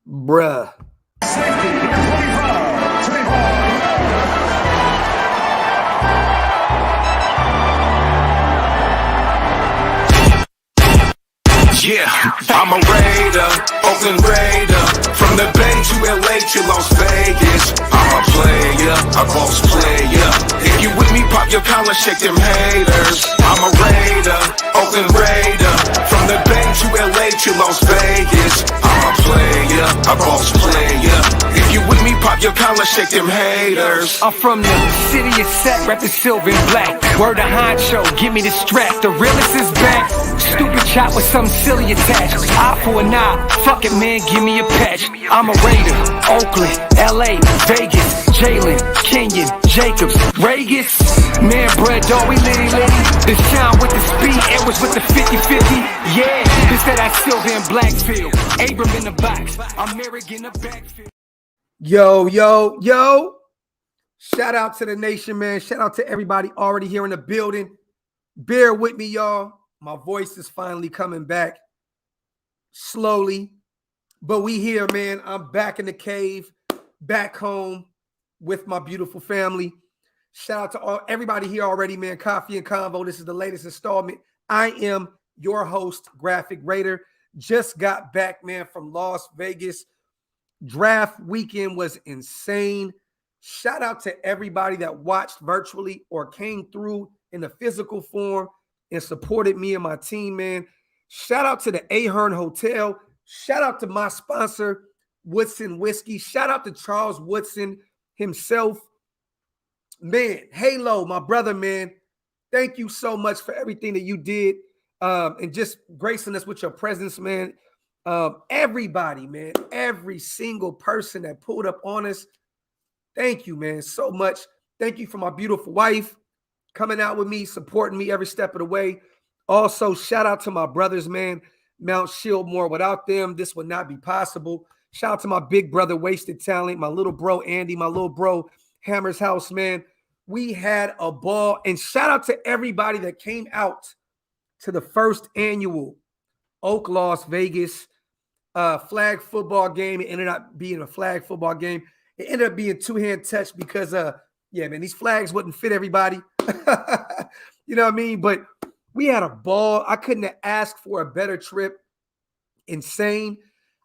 Bruh. Yeah, I'm a Raider, Oakland Raider. From the Bay to LA to Las Vegas. I'm a player, a boss player. If you with me, pop your collar, shake them haters. I'm a Raider, Oakland Raider. From the Bay to LA to Las Vegas. I'm a player, a boss player. If you with me, pop your collar, shake them haters. I'm from the city of set, rapping silver and black. Word of honcho, give me the strap. The realest is back. Stupid chop with some silly attached. Eye for an eye, fuck it man, give me a patch. I'm a Raider, Oakland, LA, Vegas, Jalen, Kenyon, Jacobs, Ragus. Man, bread dog, we litty. The shine with the speed, Edwards with the 50-50. Yeah, this that I silver and black field. Abram in the box, I'm Merrick in the backfield. Yo. Shout out to the nation, man. Shout out to everybody already here in the building. Bear with me, y'all. My voice is finally coming back slowly, but we here, man. I'm back in the cave, back home with my beautiful family. Shout out to everybody here already, man. Coffee and Convo. This is the latest installment. I am your host, Graphk Raider. Just got back, man, from Las Vegas. Draft weekend was insane. Shout out to everybody that watched virtually or came through in the physical form and supported me and my team, man. Shout out to the Ahern Hotel. Shout out to my sponsor, Woodson Whiskey. Shout out to Charles Woodson himself. Man, Halo, my brother, man. Thank you so much for everything that you did and just gracing us with your presence, man. Everybody, man, every single person that pulled up on us. Thank you, man, so much. Thank you for my beautiful wife coming out with me, supporting me every step of the way. Also, shout out to my brothers, man, Mount Shieldmore. Without them, this would not be possible. Shout out to my big brother, Wasted Talent, my little bro, Andy, my little bro, Hammer's House, man. We had a ball. And shout out to everybody that came out to the first annual Oaklosvegas flag football game. It ended up being a flag football game. It ended up being two-hand touch because, yeah, man, these flags wouldn't fit everybody. You know what I mean? But we had a ball. I couldn't have asked for a better trip. Insane.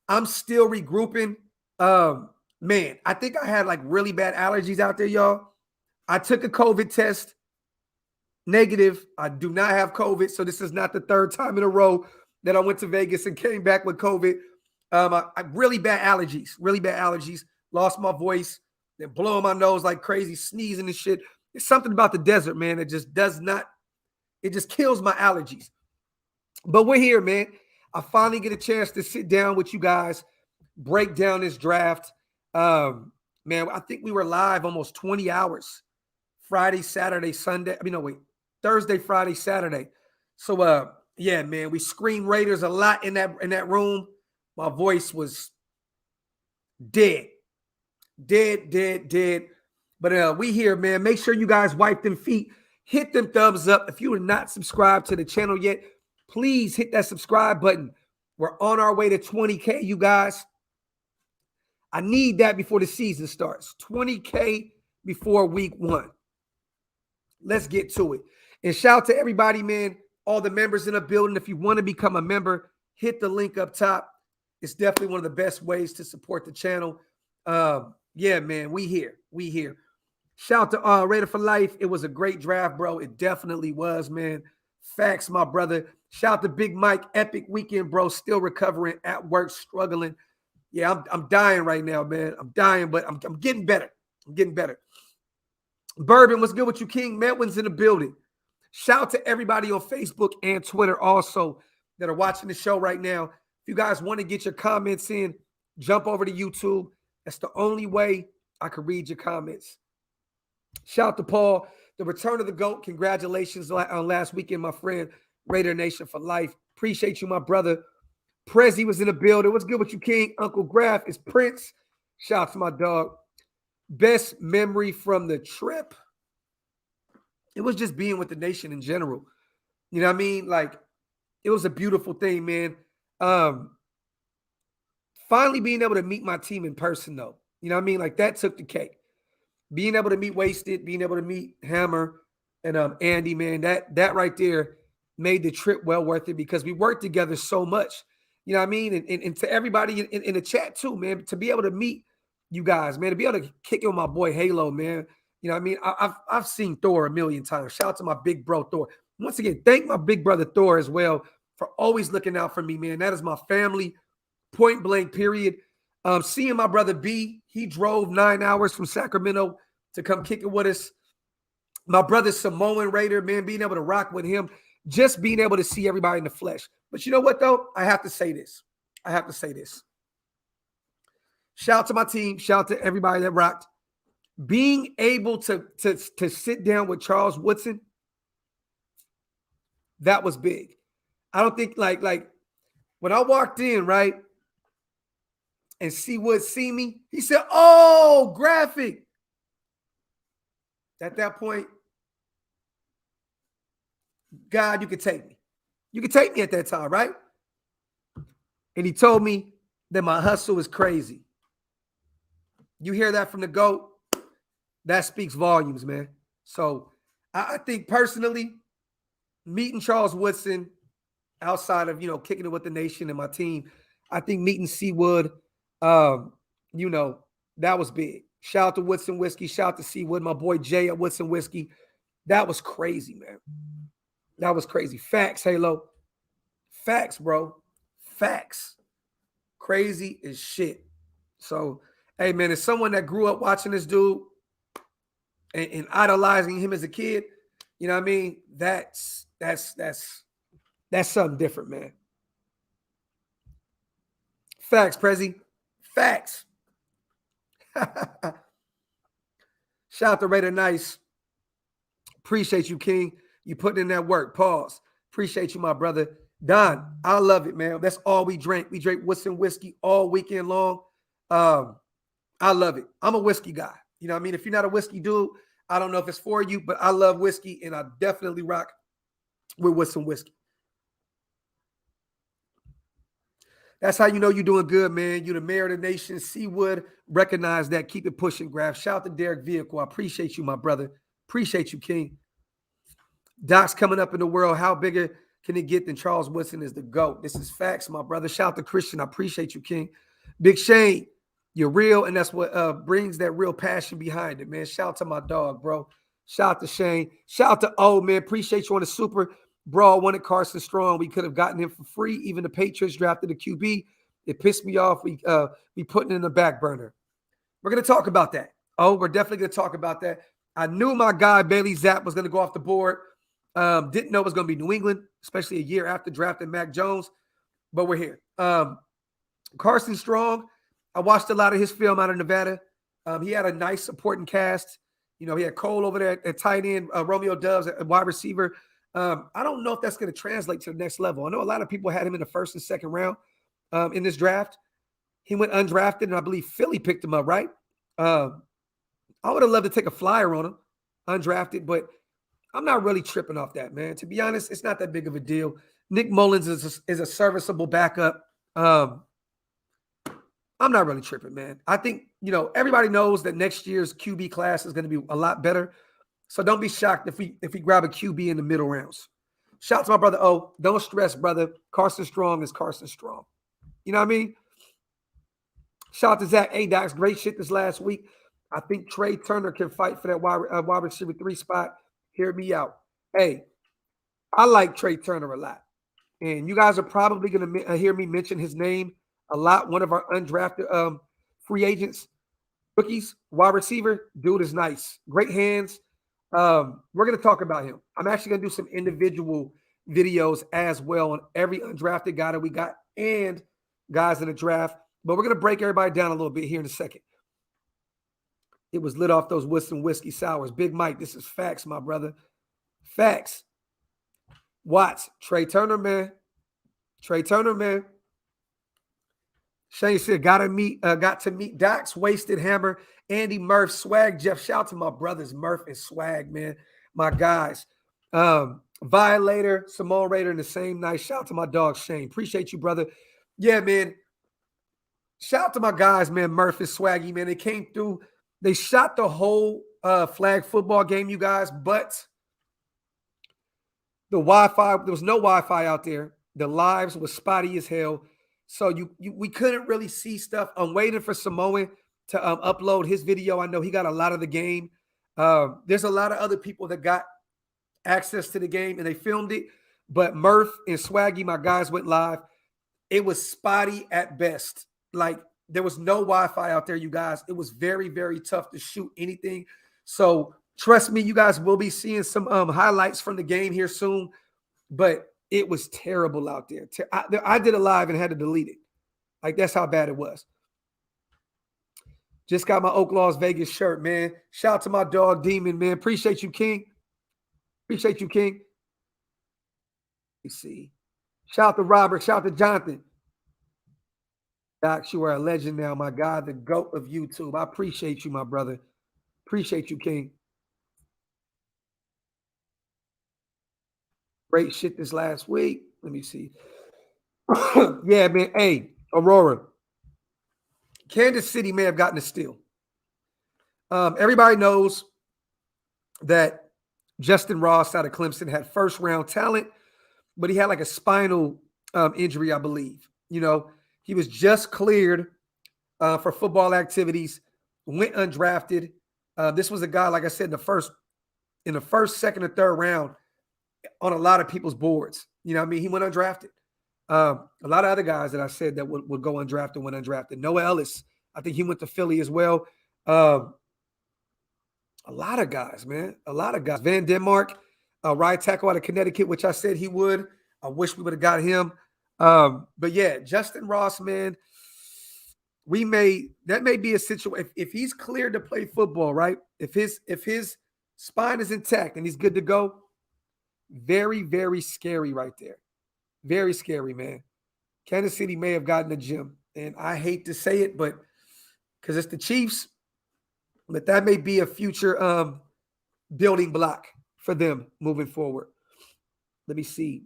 I'm still regrouping. Man, I think I had like really bad allergies out there, y'all. I took a COVID test. Negative. I do not have COVID. So this is not the third time in a row that I went to Vegas and came back with COVID. I really bad allergies. Lost my voice. They're blowing my nose like crazy, sneezing and shit. It's something about the desert, man. It just does not, it just kills my allergies. But we're here, man. I finally get a chance to sit down with you guys, break down this draft. Man, I think we were live almost 20 hours. Friday, Saturday, Sunday. Thursday, Friday, Saturday. So yeah, man, we screamed Raiders a lot in that room. My voice was dead. But we here, man. Make sure you guys wipe them feet. Hit them thumbs up. If you are not subscribed to the channel yet, please hit that subscribe button. We're on our way to 20K, you guys. I need that before the season starts. 20K before week 1. Let's get to it. And shout out to everybody, man. All the members in the building. If you want to become a member, hit the link up top. It's definitely one of the best ways to support the channel. Yeah, man, we here. Shout out to Raider for Life. It was a great draft, bro. It definitely was, man. Facts, my brother. Shout out to Big Mike. Epic weekend, bro. Still recovering at work, struggling. Yeah, I'm dying right now, man. I'm dying, but I'm getting better. Bourbon, what's good with you, King? Medwin's in the building. Shout out to everybody on Facebook and Twitter also that are watching the show right now. If you guys want to get your comments in, jump over to YouTube. That's the only way I can read your comments. Shout out to Paul, the return of the GOAT. Congratulations on last weekend, my friend. RaiderNation for life. Appreciate you, my brother. Prezi was in the building. What's good with you, King? Uncle Graphk is Prince. Shout out to my dog. Best memory from the trip. It was just being with the nation in general. You know what I mean? Like, it was a beautiful thing, man. Finally being able to meet my team in person, though. You know what I mean? Like, that took the cake. Being able to meet Wasted, being able to meet Hammer and Andy, man, that right there made the trip well worth it because we worked together so much. You know what I mean? And to everybody in the chat too, man, to be able to meet you guys, man, to be able to kick it with my boy Halo, man. You know what I mean? I've seen Thor a million times. Shout out to my big bro Thor. Once again, thank my big brother Thor as well for always looking out for me, man. That is my family, point blank, period. Seeing my brother B, he drove 9 hours from Sacramento to come kick it with us. My brother Samoan Raider, man, being able to rock with him, just being able to see everybody in the flesh. But you know what, though? I have to say this. Shout out to my team. Shout out to everybody that rocked. Being able to sit down with Charles Woodson, that was big. I don't think like when I walked in, right, and C Wood see me, he said, "Oh, Graphk." At that point, God, you could take me. You could take me at that time, right? And he told me that my hustle is crazy. You hear that from the GOAT? That speaks volumes, man. So I think personally, meeting Charles Woodson outside of, kicking it with the nation and my team, I think meeting C Wood, that was big. Shout out to Woodson Whiskey. Shout out to C Wood, my boy Jay at Woodson Whiskey. That was crazy, man. That was crazy. Facts, Halo. Facts, bro. Facts. Crazy as shit. So, hey, man, as someone that grew up watching this dude and idolizing him as a kid, you know what I mean? That's something different, man. Facts, Prezi. Facts. Shout out to Raider Nice. Appreciate you, King. You putting in that work. Pause. Appreciate you, my brother. Don, I love it, man. That's all we drank. We drank Woodson whiskey all weekend long. I love it. I'm a whiskey guy. You know what I mean? If you're not a whiskey dude, I don't know if it's for you, but I love whiskey, and I definitely rock with Woodson whiskey. That's how you know you're doing good, man. You're the mayor of the nation. C Wood, recognize that. Keep it pushing, Graphk. Shout out to Derek Vehicle. I appreciate you, my brother. Appreciate you, King. Doc's coming up in the world. How bigger can it get than Charles Woodson is the GOAT? This is facts, my brother. Shout out to Christian. I appreciate you, King. Big Shane, you're real, and that's what brings that real passion behind it, man. Shout out to my dog, bro. Shout out to Shane. Shout out to O, man. Appreciate you on the super. Bro, I wanted Carson Strong. We could have gotten him for free. Even the Patriots drafted a QB. It pissed me off. We putting it in the back burner. We're going to talk about that. Oh, we're definitely going to talk about that. I knew my guy, Bailey Zapp, was going to go off the board. Didn't know it was going to be New England, especially a year after drafting Mac Jones. But we're here. Carson Strong, I watched a lot of his film out of Nevada. He had a nice supporting cast. He had Cole over there at tight end, Romeo Doubs at wide receiver. I don't know if that's going to translate to the next level. I know a lot of people had him in the first and second round in this draft. He went undrafted, and I believe Philly picked him up, right? I would have loved to take a flyer on him, undrafted, but I'm not really tripping off that, man. To be honest, it's not that big of a deal. Nick Mullins is a serviceable backup. I'm not really tripping, man. I think, everybody knows that next year's QB class is going to be a lot better. So don't be shocked if we grab a QB in the middle rounds. Shout out to my brother O. Don't stress, brother. Carson Strong is Carson Strong. You know what I mean? Shout out to Zach Adox. Great shit this last week. I think Trey Turner can fight for that wide receiver 3 spot. Hear me out. Hey, I like Trey Turner a lot. And you guys are probably going to hear me mention his name a lot. One of our undrafted free agents, rookies, wide receiver. Dude is nice. Great hands. We're going to talk about him. I'm actually going to do some individual videos as well on every undrafted guy that we got and guys in the draft. But we're going to break everybody down a little bit here in a second. It was lit off those Woodson whiskey sours. Big Mike, this is facts, my brother. Facts. Watts, Trey Turner, man. Trey Turner, man. Shane said, got to meet Doc's Wasted Hammer, Andy Murph, Swag, Jeff. Shout out to my brothers, Murph and Swag, man. My guys. Violator, Simone Raider in the same night. Shout out to my dog, Shane. Appreciate you, brother. Yeah, man. Shout out to my guys, man, Murph and Swaggy, man. They came through. They shot the whole flag football game, you guys, but the Wi-Fi, there was no Wi-Fi out there. The lives was spotty as hell. So we couldn't really see stuff. I'm waiting for Samoan to upload his video. I know he got a lot of the game. There's a lot of other people that got access to the game and they filmed it. But Murph and Swaggy, my guys, went live. It was spotty at best. Like, there was no Wi-Fi out there, you guys. It was very, very tough to shoot anything. So trust me, you guys will be seeing some highlights from the game here soon. But it was terrible out there. I did a live and had to delete it. Like, that's how bad it was. Just got my Oaklosvegas shirt, man. Shout out to my dog, Demon, man. Appreciate you, King. Appreciate you, King. Let's see. Shout out to Robert. Shout out to Jonathan. Doc, you are a legend now, my God, the GOAT of YouTube. I appreciate you, my brother. Appreciate you, King. Great shit this last week. Let me see. Yeah, man. Hey, Aurora. Kansas City may have gotten a steal. Everybody knows that Justin Ross out of Clemson had first-round talent, but he had like a spinal injury, I believe. You know, he was just cleared for football activities, went undrafted. This was a guy, like I said, in the first, second, or third round on a lot of people's boards. You know what I mean? He went undrafted. A lot of other guys that I said that would go undrafted went undrafted. Noah Ellis, I think he went to Philly as well. A lot of guys, man. A lot of guys. Van Denmark, right tackle out of Connecticut, which I said he would. I wish we would have got him. But yeah, Justin Ross, man, that may be a situation. If he's cleared to play football, right? If his spine is intact and he's good to go, very, very scary right there. Very scary, man. Kansas City may have gotten a gem. And I hate to say it, but because it's the Chiefs, but that may be a future building block for them moving forward. Let me see.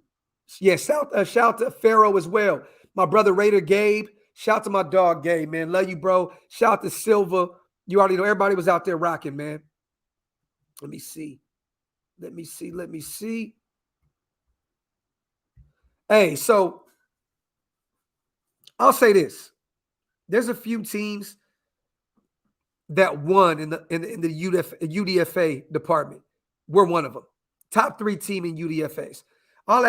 Yeah, shout out to Farrell as well. My brother Raider Gabe. Shout out to my dog Gabe, man. Love you, bro. Shout out to Silva. You already know everybody was out there rocking, man. Let me see. Let me see. Hey, so I'll say this. There's a few teams that won in the UDFA department. We're one of them. Top 3 team in UDFAs. I'll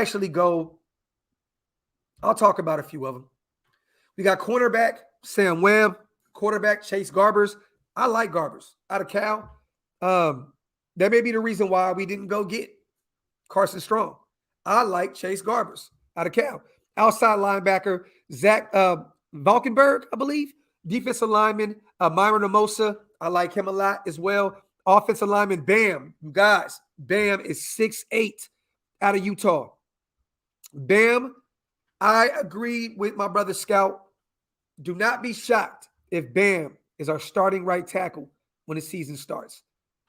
talk about a few of them. We got cornerback Sam Webb, quarterback Chase Garbers. I like Garbers out of Cal. That may be the reason why we didn't go get Carson Strong. I like Chase Garbers out of Cal. Outside linebacker Zach Valkenberg, I believe. Defensive lineman Myron Amosa. I like him a lot as well. Offensive lineman Bam. You guys, Bam is 6'8" out of Utah. Bam, I agreed with my brother Scout. Do not be shocked if Bam is our starting right tackle when the season starts.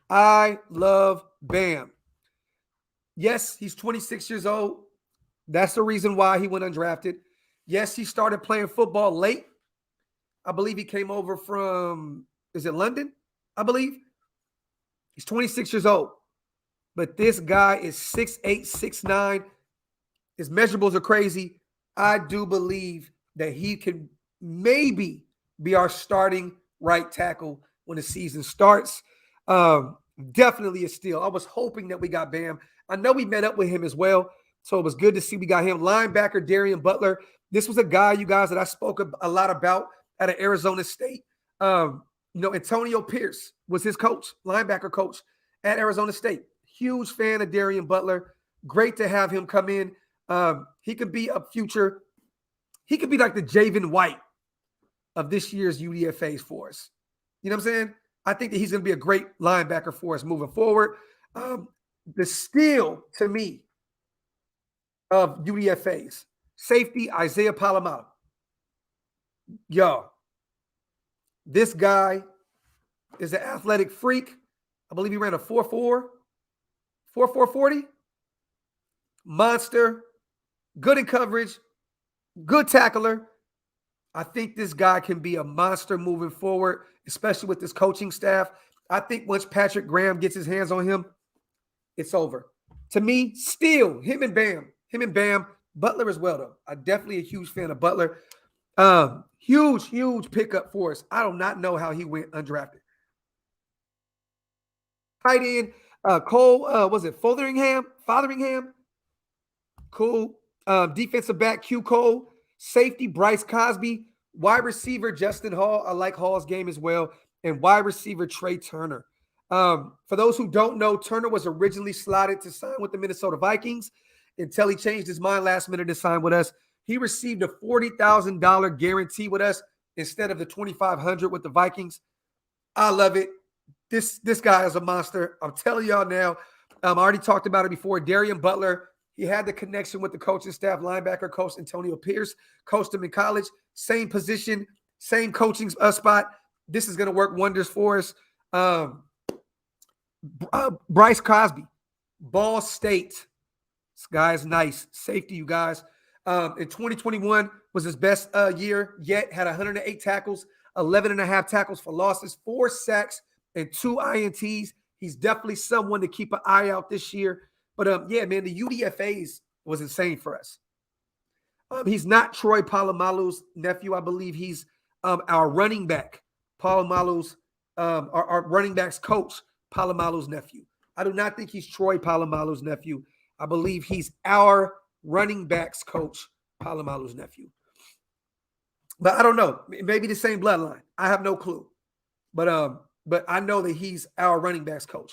I love Bam. Yes, he's 26 years old. That's the reason why he went undrafted. Yes, he started playing football late. I believe he came over from, is it London? I believe. He's 26 years old. But this guy is 6'8", 6'9". His measurables are crazy. I do believe that he can maybe be our starting right tackle when the season starts. Definitely a steal. I was hoping that we got Bam. I know we met up with him as well, so it was good to see we got him. Linebacker Darian Butler. This was a guy, you guys, that I spoke a lot about out of Arizona State. Antonio Pierce was his coach, linebacker coach at Arizona State. Huge fan of Darian Butler. Great to have him come in. He could be a future. He could be like the Javen White of this year's UDFAs for us. You know what I'm saying? I think that he's going to be a great linebacker for us moving forward. The steal to me of UDFAs, safety Isaiah Palomalo. Yo, this guy is an athletic freak. I believe he ran a 4.4, 4.40. Monster, good in coverage, good tackler. I think this guy can be a monster moving forward, especially with this coaching staff. I think once Patrick Graham gets his hands on him, it's over. To me, still, him and Bam, Butler as well, though. I'm definitely a huge fan of Butler. Huge pickup for us. I do not know how he went undrafted. Tight end, Cole, was it Fotheringham? Cool. Defensive back, Q Cole. Safety, Bryce Cosby. Wide receiver, Justin Hall. I like Hall's game as well. And wide receiver, Trey Turner. For those who don't know, Turner was originally slotted to sign with the Minnesota Vikings until he changed his mind last minute to sign with us. He received a $40,000 guarantee with us instead of the $2,500 with the Vikings. I love it. This guy is a monster. I'm telling y'all now. I already talked about it before. Darian Butler, he had the connection with the coaching staff. Linebacker coach Antonio Pierce coached him in college. Same position, same coaching spot. This is going to work wonders for us. Bryce Cosby, Ball State. This guy is nice. Safety, you guys. In 2021 was his best year yet. Had 108 tackles, 11.5 tackles for losses, 4 sacks, and 2 INTs. He's definitely someone to keep an eye out this year. But, yeah, man, the UDFAs was insane for us. He's not Troy Polamalu's nephew. I believe he's our running back, Polamalu's, our running backs coach, Polamalu's nephew. I do not think he's Troy Polamalu's nephew. I believe he's our running backs coach, Polamalu's nephew. But I don't know. Maybe the same bloodline. I have no clue. But I know that he's our running backs coach.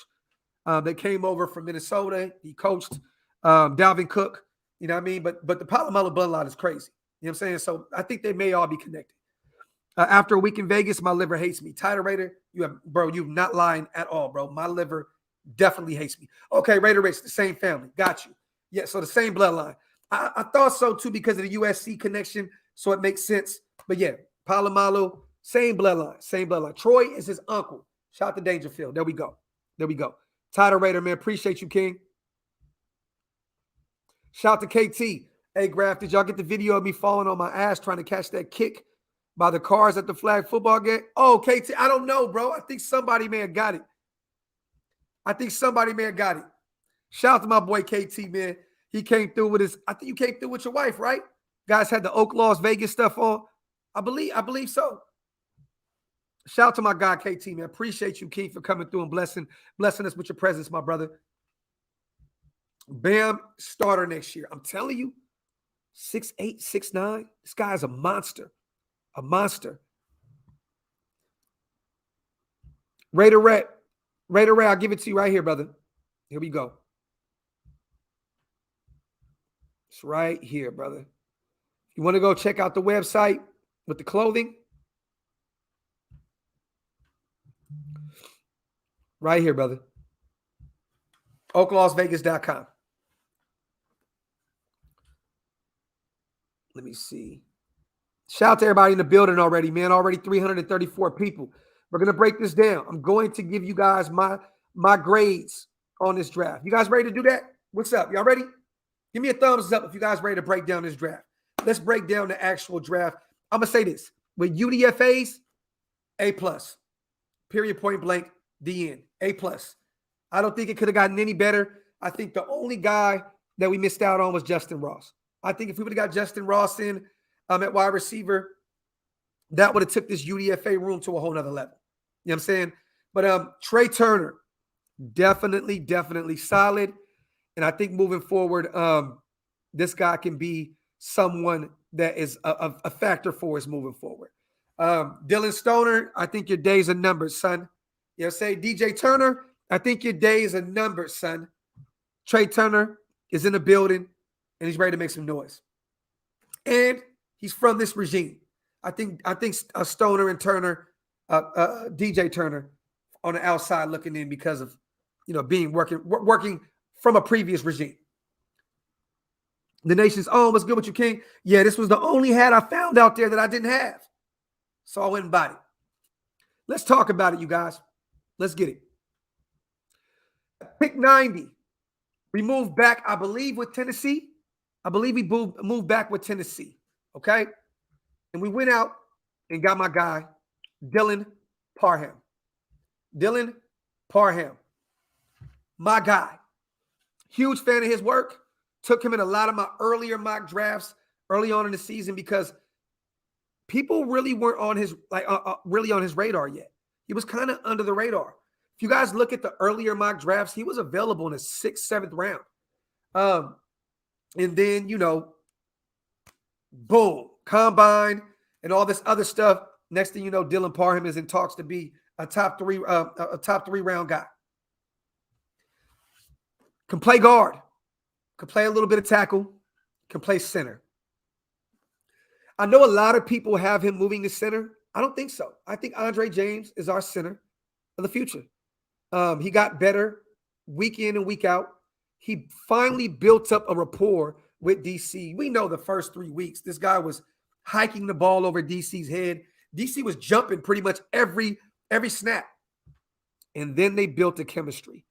That came over from Minnesota. He coached Dalvin Cook. You know what I mean? But the Polamalu bloodline is crazy. You know what I'm saying? So I think they may all be connected. After a week in Vegas, my liver hates me. Raider, you're not lying at all, bro. My liver definitely hates me. Okay, RaiderNation, the same family. Got you. Yeah, so the same bloodline. I thought so, too, because of the USC connection, so it makes sense. But, yeah, Polamalu, same bloodline. Troy is his uncle. Shout out to Dangerfield. There we go. Raider, man, appreciate you, King. Shout out to KT. Hey, Graphk, did y'all get the video of me falling on my ass trying to catch that kick by the cars at the flag football game? Oh, KT, I don't know, bro. I think somebody may have got it. Shout out to my boy KT, man. He came through with his, I think you came through with your wife, right? Guys had the Oaklosvegas stuff on. I believe so. Shout out to my guy, KT, man. Appreciate you, King, for coming through and blessing us with your presence, my brother. Bam, starter next year. I'm telling you, 6'8", 6'9". This guy is a monster. Raider Ray, I'll give it to you right here, brother. Here we go. It's right here, brother. If you want to go check out the website with the clothing, right here, brother. Oaklosvegas.com. Let me see. Shout out to everybody in the building already, man. Already 334 people. We're going to break this down. I'm going to give you guys my grades on this draft. You guys ready to do that? What's up? Y'all ready? Give me a thumbs up if you guys ready to break down this draft. Let's break down the actual draft. I'm going to say this. With UDFAs, A+. Period, point blank, the end. A+. I don't think it could have gotten any better. I think the only guy that we missed out on was Justin Ross. I think if we would have got Justin Ross in at wide receiver, that would have took this UDFA room to a whole nother level. You know what I'm saying? But Trey Turner, definitely solid. And I think moving forward, this guy can be someone that is a factor for us moving forward. Dylan Stoner, I think your days are numbered, son. You know what I'm saying? DJ Turner, I think your days are numbered, son. Trey Turner is in the building, and he's ready to make some noise. And he's from this regime. I think Stoner and Turner, DJ Turner, on the outside looking in because of, being working from a previous regime. The nation's own. What's good with you, King? Yeah, this was the only hat I found out there that I didn't have. So I went and bought it. Let's talk about it, you guys. Let's get it. Pick 90. We moved back, I believe, with Tennessee. I believe we moved back with Tennessee. Okay? And we went out and got my guy, Dylan Parham. Dylan Parham. My guy. Huge fan of his work. Took him in a lot of my earlier mock drafts early on in the season because people really weren't on his really on his radar yet. He was kind of under the radar. If you guys look at the earlier mock drafts, he was available in the 6th, 7th round. And then, boom, combine and all this other stuff. Next thing you know, Dylan Parham is in talks to be a top three round guy. Can play guard, can play a little bit of tackle, can play center. I know a lot of people have him moving to center. I don't think so. I think Andre James is our center of the future. He got better week in and week out. He finally built up a rapport with DC. We know the first 3 weeks, this guy was hiking the ball over DC's head. DC was jumping pretty much every snap. And then they built a chemistry.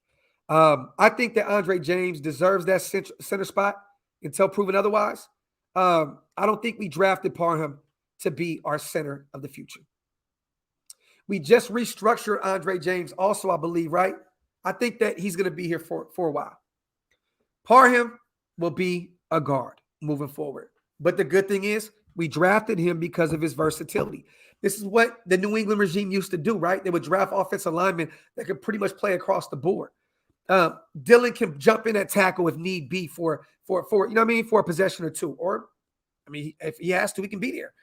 I think that Andre James deserves that center spot until proven otherwise. I don't think we drafted Parham to be our center of the future. We just restructured Andre James also, I believe, right? I think that he's going to be here for a while. Parham will be a guard moving forward. But the good thing is we drafted him because of his versatility. This is what the New England regime used to do, right? They would draft offensive linemen that could pretty much play across the board. Dylan can jump in at tackle if need be for a possession or two. Or, if he has to, he can be there.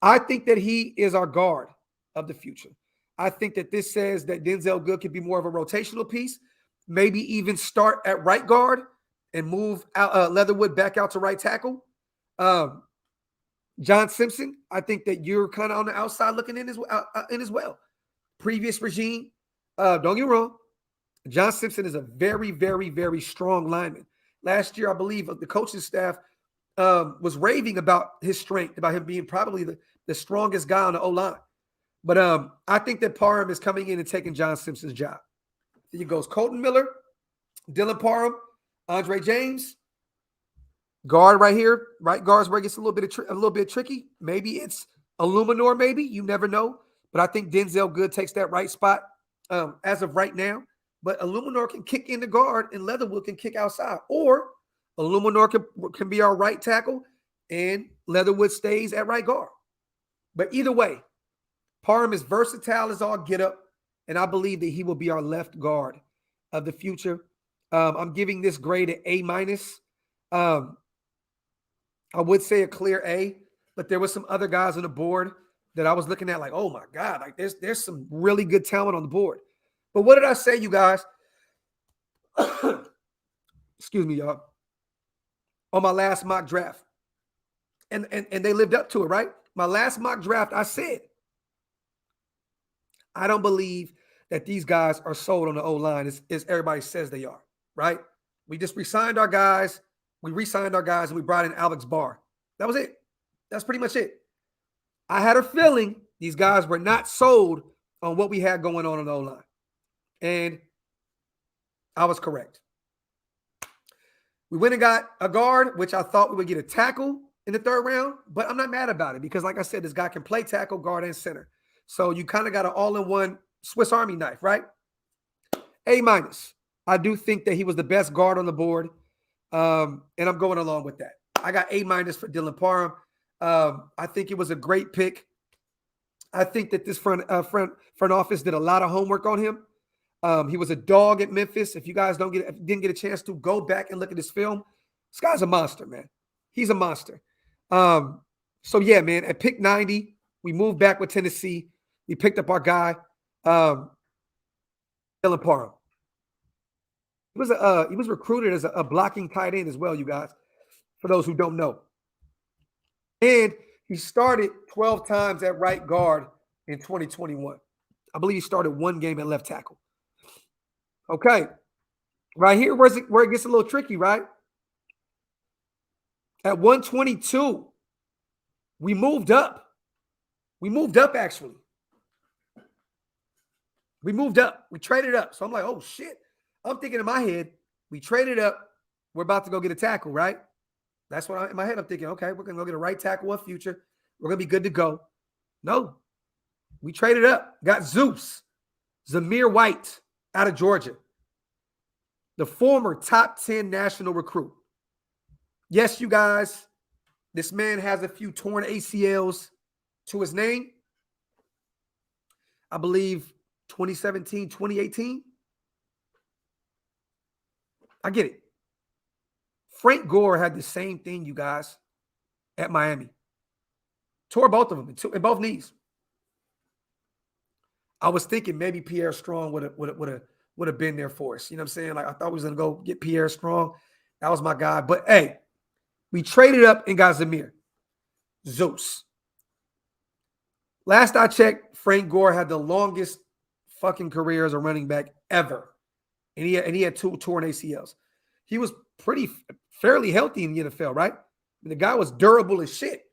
I think that he is our guard of the future. I think that this says that Denzel Good could be more of a rotational piece, maybe even start at right guard and move out, Leatherwood back out to right tackle. John Simpson, I think that you're kind of on the outside looking in as well. Previous regime, don't get me wrong, John Simpson is a very, very, very strong lineman. Last year, I believe the coaching staff was raving about his strength, about him being probably the strongest guy on the O-line. But I think that Parham is coming in and taking John Simpson's job. Here goes Colton Miller, Dylan Parham, Andre James. Guard right here. Right guard's where it gets a little bit tricky. Maybe it's Illuminor, maybe. You never know. But I think Denzel Good takes that right spot as of right now. But Illuminor can kick in the guard and Leatherwood can kick outside. Or Illuminor can be our right tackle and Leatherwood stays at right guard. But either way, Parham is versatile as all get up, and I believe that he will be our left guard of the future. I'm giving this grade an A-. I would say a clear A, but there were some other guys on the board that I was looking at like, oh my God, like there's some really good talent on the board. But what did I say, you guys? Excuse me, y'all. On my last mock draft. And they lived up to it, right? My last mock draft, I said, I don't believe that these guys are sold on the O-line as everybody says they are, right? We just re-signed our guys. We re-signed our guys and we brought in Alex Barr. That was it. That's pretty much it. I had a feeling these guys were not sold on what we had going on the O-line. And I was correct. We went and got a guard, which I thought we would get a tackle in the 3rd round, but I'm not mad about it because, like I said, this guy can play tackle, guard, and center. So you kind of got an all-in-one Swiss Army knife, right? A-. I do think that he was the best guard on the board, and I'm going along with that. I got A- for Dylan Parham. I think it was a great pick. I think that this front office did a lot of homework on him. He was a dog at Memphis. If you guys didn't get a chance to go back and look at this film, this guy's a monster, man. He's a monster. So yeah, man, at pick 90, we moved back with Tennessee. We picked up our guy, Dylan Parham. He was recruited as a blocking tight end as well, you guys, for those who don't know. And he started 12 times at right guard in 2021. I believe he started 1 game at left tackle. Okay. Right here where it gets a little tricky, right? At 122, we moved up. We moved up, actually. We moved up. We traded up. So I'm like, oh, shit. I'm thinking in my head, we traded up. We're about to go get a tackle, right? That's what in my head I'm thinking, okay, we're going to go get a right tackle of future. We're going to be good to go. No. We traded up. Got Zeus. Zamir White out of Georgia. The former top 10 national recruit. Yes, you guys, this man has a few torn ACLs to his name. I believe 2017, 2018. I get it. Frank Gore had the same thing, you guys, at Miami. Tore both of them in both knees. I was thinking maybe Pierre Strong would have been there for us. You know what I'm saying? Like I thought we was gonna go get Pierre Strong. That was my guy. But hey, we traded up and got Zamir. Zeus. Last I checked, Frank Gore had the longest fucking career as a running back ever. And he had 2 torn ACLs. He was fairly healthy in the NFL, right? And the guy was durable as shit.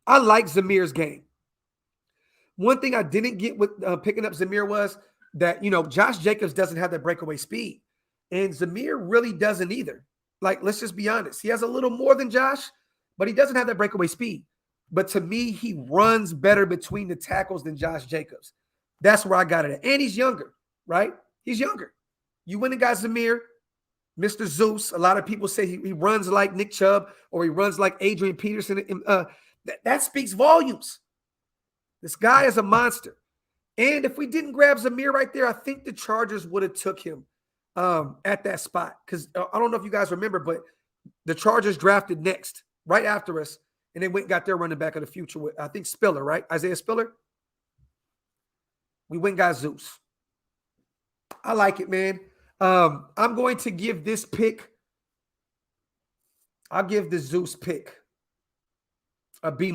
I like Zamir's game. One thing I didn't get with picking up Zamir was that, Josh Jacobs doesn't have that breakaway speed. And Zamir really doesn't either. Like, let's just be honest. He has a little more than Josh, but he doesn't have that breakaway speed. But to me, he runs better between the tackles than Josh Jacobs. That's where I got it at. And he's younger, right? He's younger. You went and got Zamir, Mr. Zeus. A lot of people say he runs like Nick Chubb or he runs like Adrian Peterson. That speaks volumes. This guy is a monster. And if we didn't grab Zamir right there, I think the Chargers would have took him at that spot. Because I don't know if you guys remember, but the Chargers drafted next, right after us, and they went and got their running back of the future with, I think, Spiller, right? Isaiah Spiller. We went and got Zeus. I like it, man. I'm going to give this pick, I'll give the Zeus pick a B-.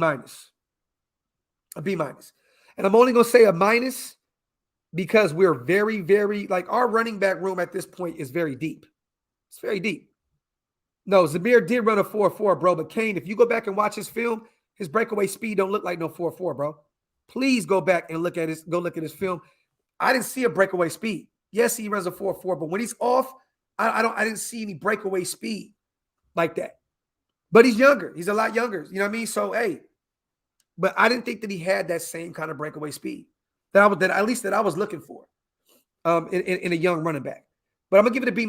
A B-. And I'm only going to say a minus because we're very, very, like our running back room at this point is very deep. It's very deep. No, Zamir did run a 4.4, bro. But Kane, if you go back and watch his film, his breakaway speed don't look like no 4.4, bro. Please go back and look at his film. I didn't see a breakaway speed. Yes, he runs a 4.4, but when he's off, I didn't see any breakaway speed like that. But he's younger. He's a lot younger. You know what I mean? So, hey, but I didn't think that he had that same kind of breakaway speed that I was looking for in a young running back. But I'm gonna give it a B-.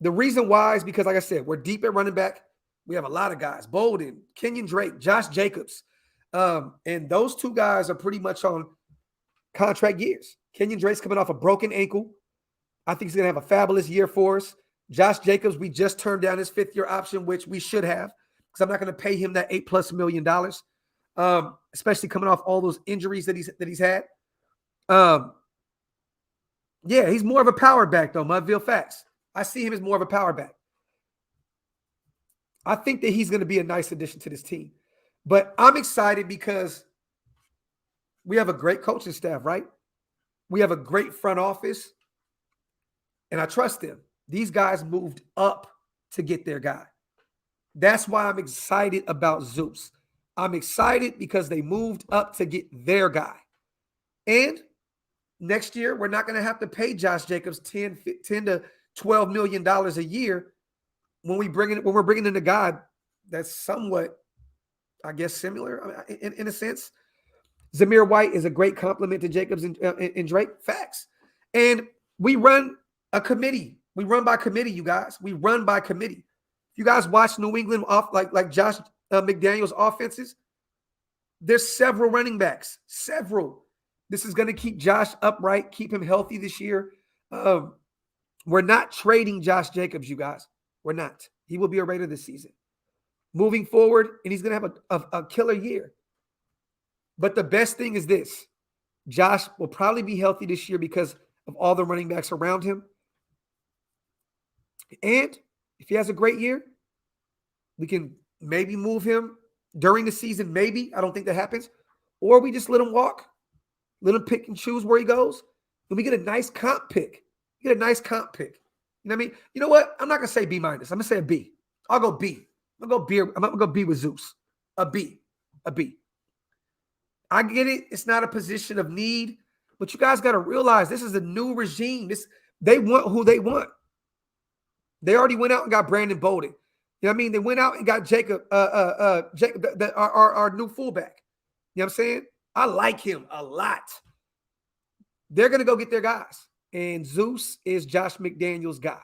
The reason why is because, like I said, we're deep at running back. We have a lot of guys: Bolden, Kenyon Drake, Josh Jacobs, and those 2 guys are pretty much on contract years. Kenyon Drake's coming off a broken ankle. I think he's gonna have a fabulous year for us. Josh Jacobs, we just turned down his 5th-year option, which we should have, because I'm not going to pay him that $8+ million, especially coming off all those injuries that he's had. Yeah, he's more of a power back, though, Mudville facts. I see him as more of a power back. I think that he's going to be a nice addition to this team. But I'm excited because we have a great coaching staff, right? We have a great front office, and I trust them. These guys moved up to get their guy. That's why I'm excited about Zeus. I'm excited because they moved up to get their guy. And next year, we're not going to have to pay Josh Jacobs $10 to $12 million a year when we're bringing in a guy that's somewhat, I guess, similar in a sense. Zamir White is a great compliment to Jacobs and Drake. Facts. And we run a committee. We run by committee, you guys. We run by committee. If you guys watch New England off like Josh McDaniels offenses, there's several running backs. Several. This is going to keep Josh upright, keep him healthy this year. We're not trading Josh Jacobs, you guys. We're not. He will be a Raider this season. Moving forward, and he's going to have a killer year. But the best thing is this. Josh will probably be healthy this year because of all the running backs around him. And if he has a great year, we can maybe move him during the season. Maybe. I don't think that happens. Or we just let him walk. Let him pick and choose where he goes. And we get a nice comp pick. You know what I mean? You know what? I'm not going to say B-. I'm going to say a B. I'll go B. I'm going to go B with Zeus. A B. I get it. It's not a position of need. But you guys got to realize this is a new regime. They want who they want. They already went out and got Brandon Bolden. You know what I mean? They went out and got Jacob, our new fullback. You know what I'm saying? I like him a lot. They're going to go get their guys. And Zeus is Josh McDaniels' guy.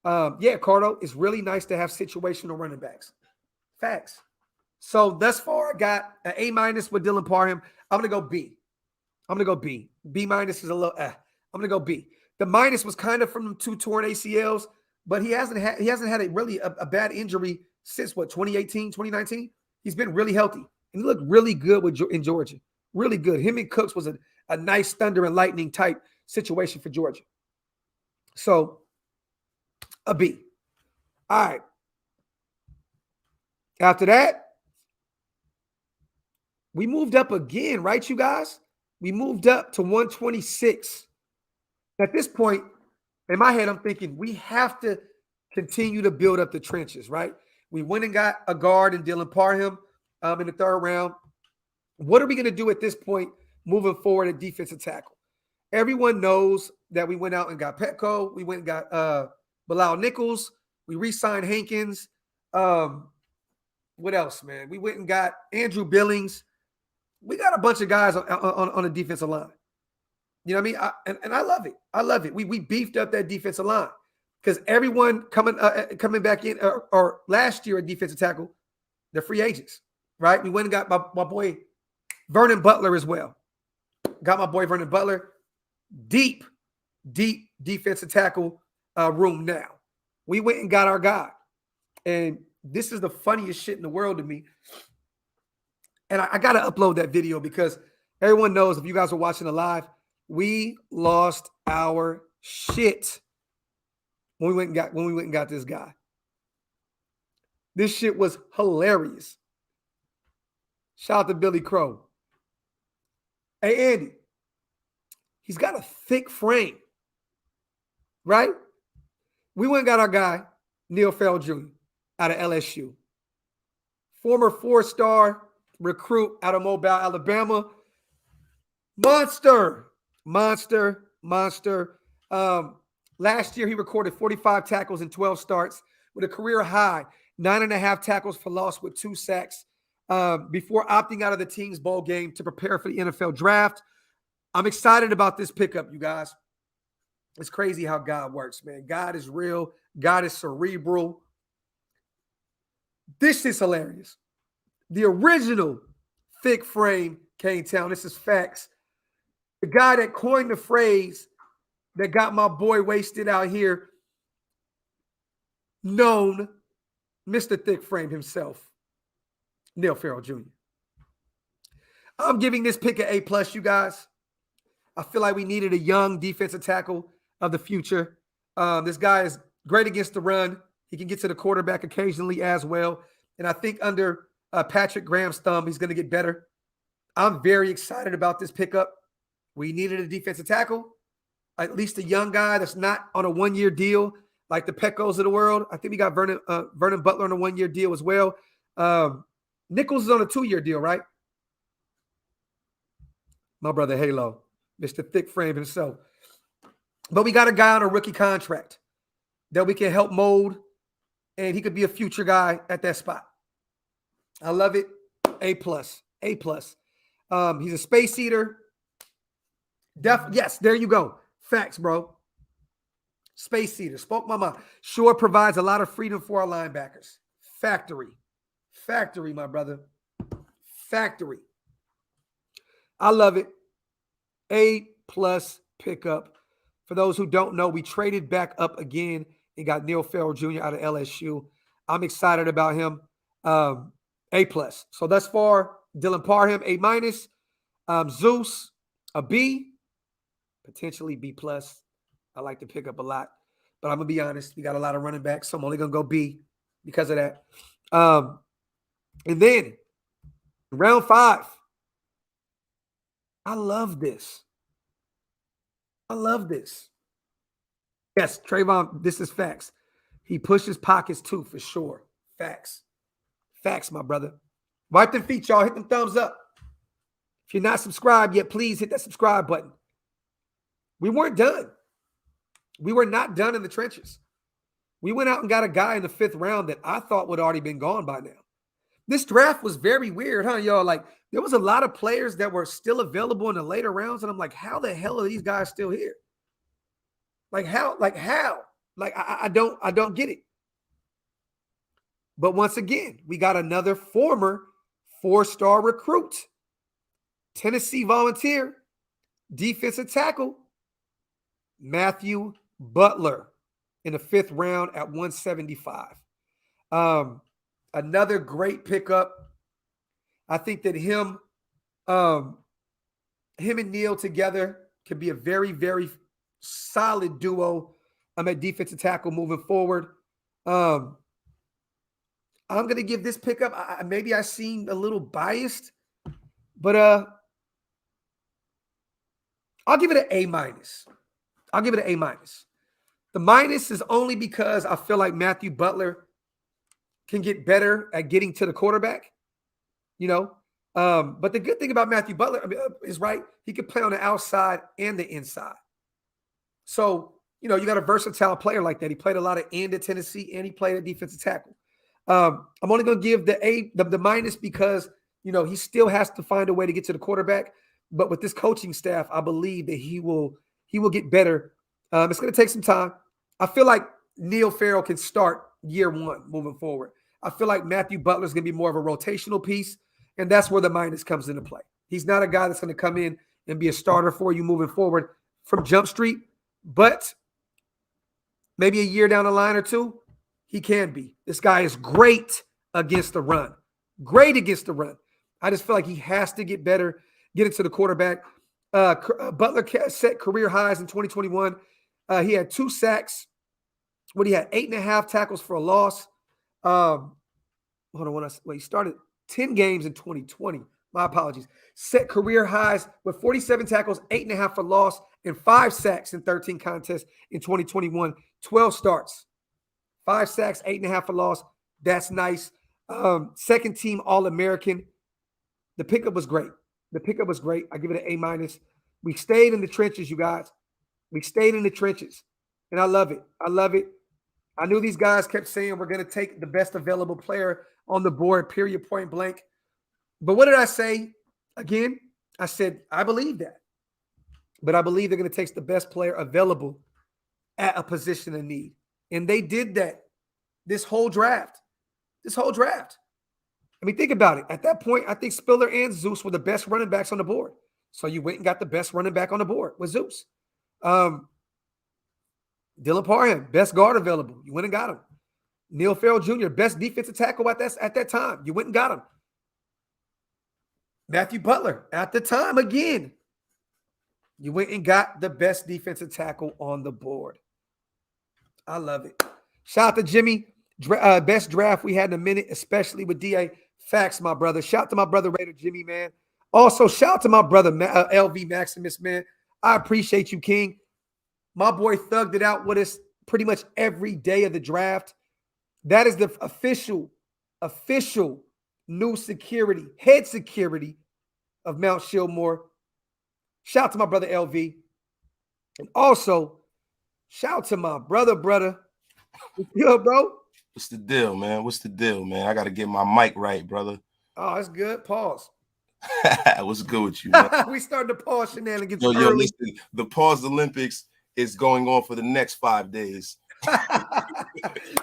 Yeah, Cardo, it's really nice to have situational running backs. Facts. So thus far, I got an A- with Dylan Parham. I'm going to go B. B- is a little I'm going to go B. The minus was kind of from 2 torn ACLs, but he hasn't had a bad injury since 2018, 2019. He's been really healthy. And he looked really good in Georgia. Really good. Him and Cooks was a nice thunder and lightning type situation for Georgia. So a B. All right. After that, we moved up again, right, you guys? We moved up to 126. At this point, in my head, I'm thinking we have to continue to build up the trenches, right? We went and got a guard in Dylan Parham in the 3rd round. What are we going to do at this point moving forward at defensive tackle? Everyone knows that we went out and got Petco. We went and got Bilal Nichols. We re-signed Hankins. What else, man? We went and got Andrew Billings. We got a bunch of guys on the defensive line. You know what I mean? I love it. I love it. We beefed up that defensive line because everyone coming back in or last year at defensive tackle, they're free agents, right? We went and got my boy Vernon Butler as well. Got my boy Vernon Butler. Deep defensive tackle room now. We went and got our guy. And this is the funniest shit in the world to me. And I got to upload that video because everyone knows, if you guys are watching it live, we lost our shit when we went and got this guy. This shit was hilarious. Shout out to Billy Crow. Hey, Andy, he's got a thick frame, right? We went and got our guy, Neal Farrell Jr. out of LSU. Former 4-star recruit out of Mobile, Alabama. Monster. Last year, he recorded 45 tackles and 12 starts with a career high, 9.5 tackles for loss with 2 sacks before opting out of the team's bowl game to prepare for the NFL draft. I'm excited about this pickup, you guys. It's crazy how God works, man. God is real. God is cerebral. This is hilarious. The original thick frame K-Town. This is facts. The guy that coined the phrase that got my boy wasted out here, known Mr. Thick Frame himself, Neal Farrell Jr. I'm giving this pick an A+, you guys. I feel like we needed a young defensive tackle of the future. This guy is great against the run. He can get to the quarterback occasionally as well. And I think under Patrick Graham's thumb, he's going to get better. I'm very excited about this pickup. We needed a defensive tackle, at least a young guy that's not on a 1-year deal like the Petcos of the world. I think we got Vernon Butler on a 1-year deal as well. Nichols is on a 2-year deal, right? My brother Halo, Mr. Thick Frame himself. But we got a guy on a rookie contract that we can help mold, and he could be a future guy at that spot. I love it. A+. He's a space eater. Yes, there you go. Facts, bro. Space eater. Spoke my mind. Sure provides a lot of freedom for our linebackers. Factory, my brother. Factory. I love it. A+ pickup. For those who don't know, we traded back up again and got Neal Farrell Jr. out of LSU. I'm excited about him. A+. So thus far, Dylan Parham, A-. Zeus, a B. Potentially B+. I like to pick up a lot. But I'm going to be honest. We got a lot of running backs, so I'm only going to go B because of that. And then, round 5. I love this. Yes, Trayvon, this is facts. He pushes pockets too, for sure. Facts, my brother. Wipe them feet, y'all. Hit them thumbs up. If you're not subscribed yet, please hit that subscribe button. We weren't done. We were not done in the trenches. We went out and got a guy in the 5th round that I thought would already been gone by now. This draft was very weird, huh, y'all? Like, there was a lot of players that were still available in the later rounds, and I'm like, how the hell are these guys still here? Like, how? Like, how? Like, I don't get it. But once again, we got another former 4-star recruit, Tennessee Volunteer, defensive tackle, Matthew Butler, in the 5th round at 175. Another great pickup. I think that him and Neal together could be a very, very solid duo. I'm at defensive tackle moving forward. I'm going to give this pickup. Maybe I seem a little biased, but I'll give it an A-. I'll give it an A-. The minus is only because I feel like Matthew Butler can get better at getting to the quarterback, you know. But the good thing about Matthew Butler is, right, he can play on the outside and the inside. So, you know, you got a versatile player like that. He played a lot of end at Tennessee, and he played a defensive tackle. I'm only going to give the minus because, you know, he still has to find a way to get to the quarterback. But with this coaching staff, I believe that he will get better. It's going to take some time. I feel like Neal Farrell can start year 1 moving forward. I feel like Matthew Butler is going to be more of a rotational piece, and that's where the minus comes into play. He's not a guy that's going to come in and be a starter for you moving forward from Jump Street, but maybe a year down the line or 2, he can be. This guy is great against the run. Great against the run. I just feel like he has to get better, get into the quarterback. Butler set career highs in 2021. He had 2 sacks. He had 8.5 tackles for a loss. Hold on. He started 10 games in 2020. My apologies. Set career highs with 47 tackles, 8.5 for loss, and 5 sacks in 13 contests in 2021. 12 starts. 5 sacks, 8.5 for loss. That's nice. Second team All-American. The pickup was great. I give it an A-. We stayed in the trenches, you guys. We stayed in the trenches. And I love it. I knew these guys kept saying we're going to take the best available player on the board, period, point blank. But what did I say? Again, I said, I believe that. But I believe they're going to take the best player available at a position of need. And they did that this whole draft. I mean, think about it. At that point, I think Spiller and Zeus were the best running backs on the board. So you went and got the best running back on the board with Zeus. Dylan Parham, best guard available. You went and got him. Neal Farrell Jr., best defensive tackle at that time. You went and got him. Matthew Butler, at the time, again, you went and got the best defensive tackle on the board. I love it. Shout out to Jimmy. Best draft we had in a minute, especially with DA. Facts, my brother. Shout out to my brother, Raider Jimmy, man. Also, shout out to my brother, LV Maximus, man. I appreciate you, King. My boy thugged it out with us pretty much every day of the draft. That is the official new security, head security of Mount Shillmore. Shout out to my brother LV. And also, shout out to my brother. Yo, bro. What's the deal, man? I got to get my mic right, brother. Oh, that's good. Pause. What's good with you, man? We started the pause shenanigans Yo, early. listen, the Pause Olympics is going on for the next 5 days.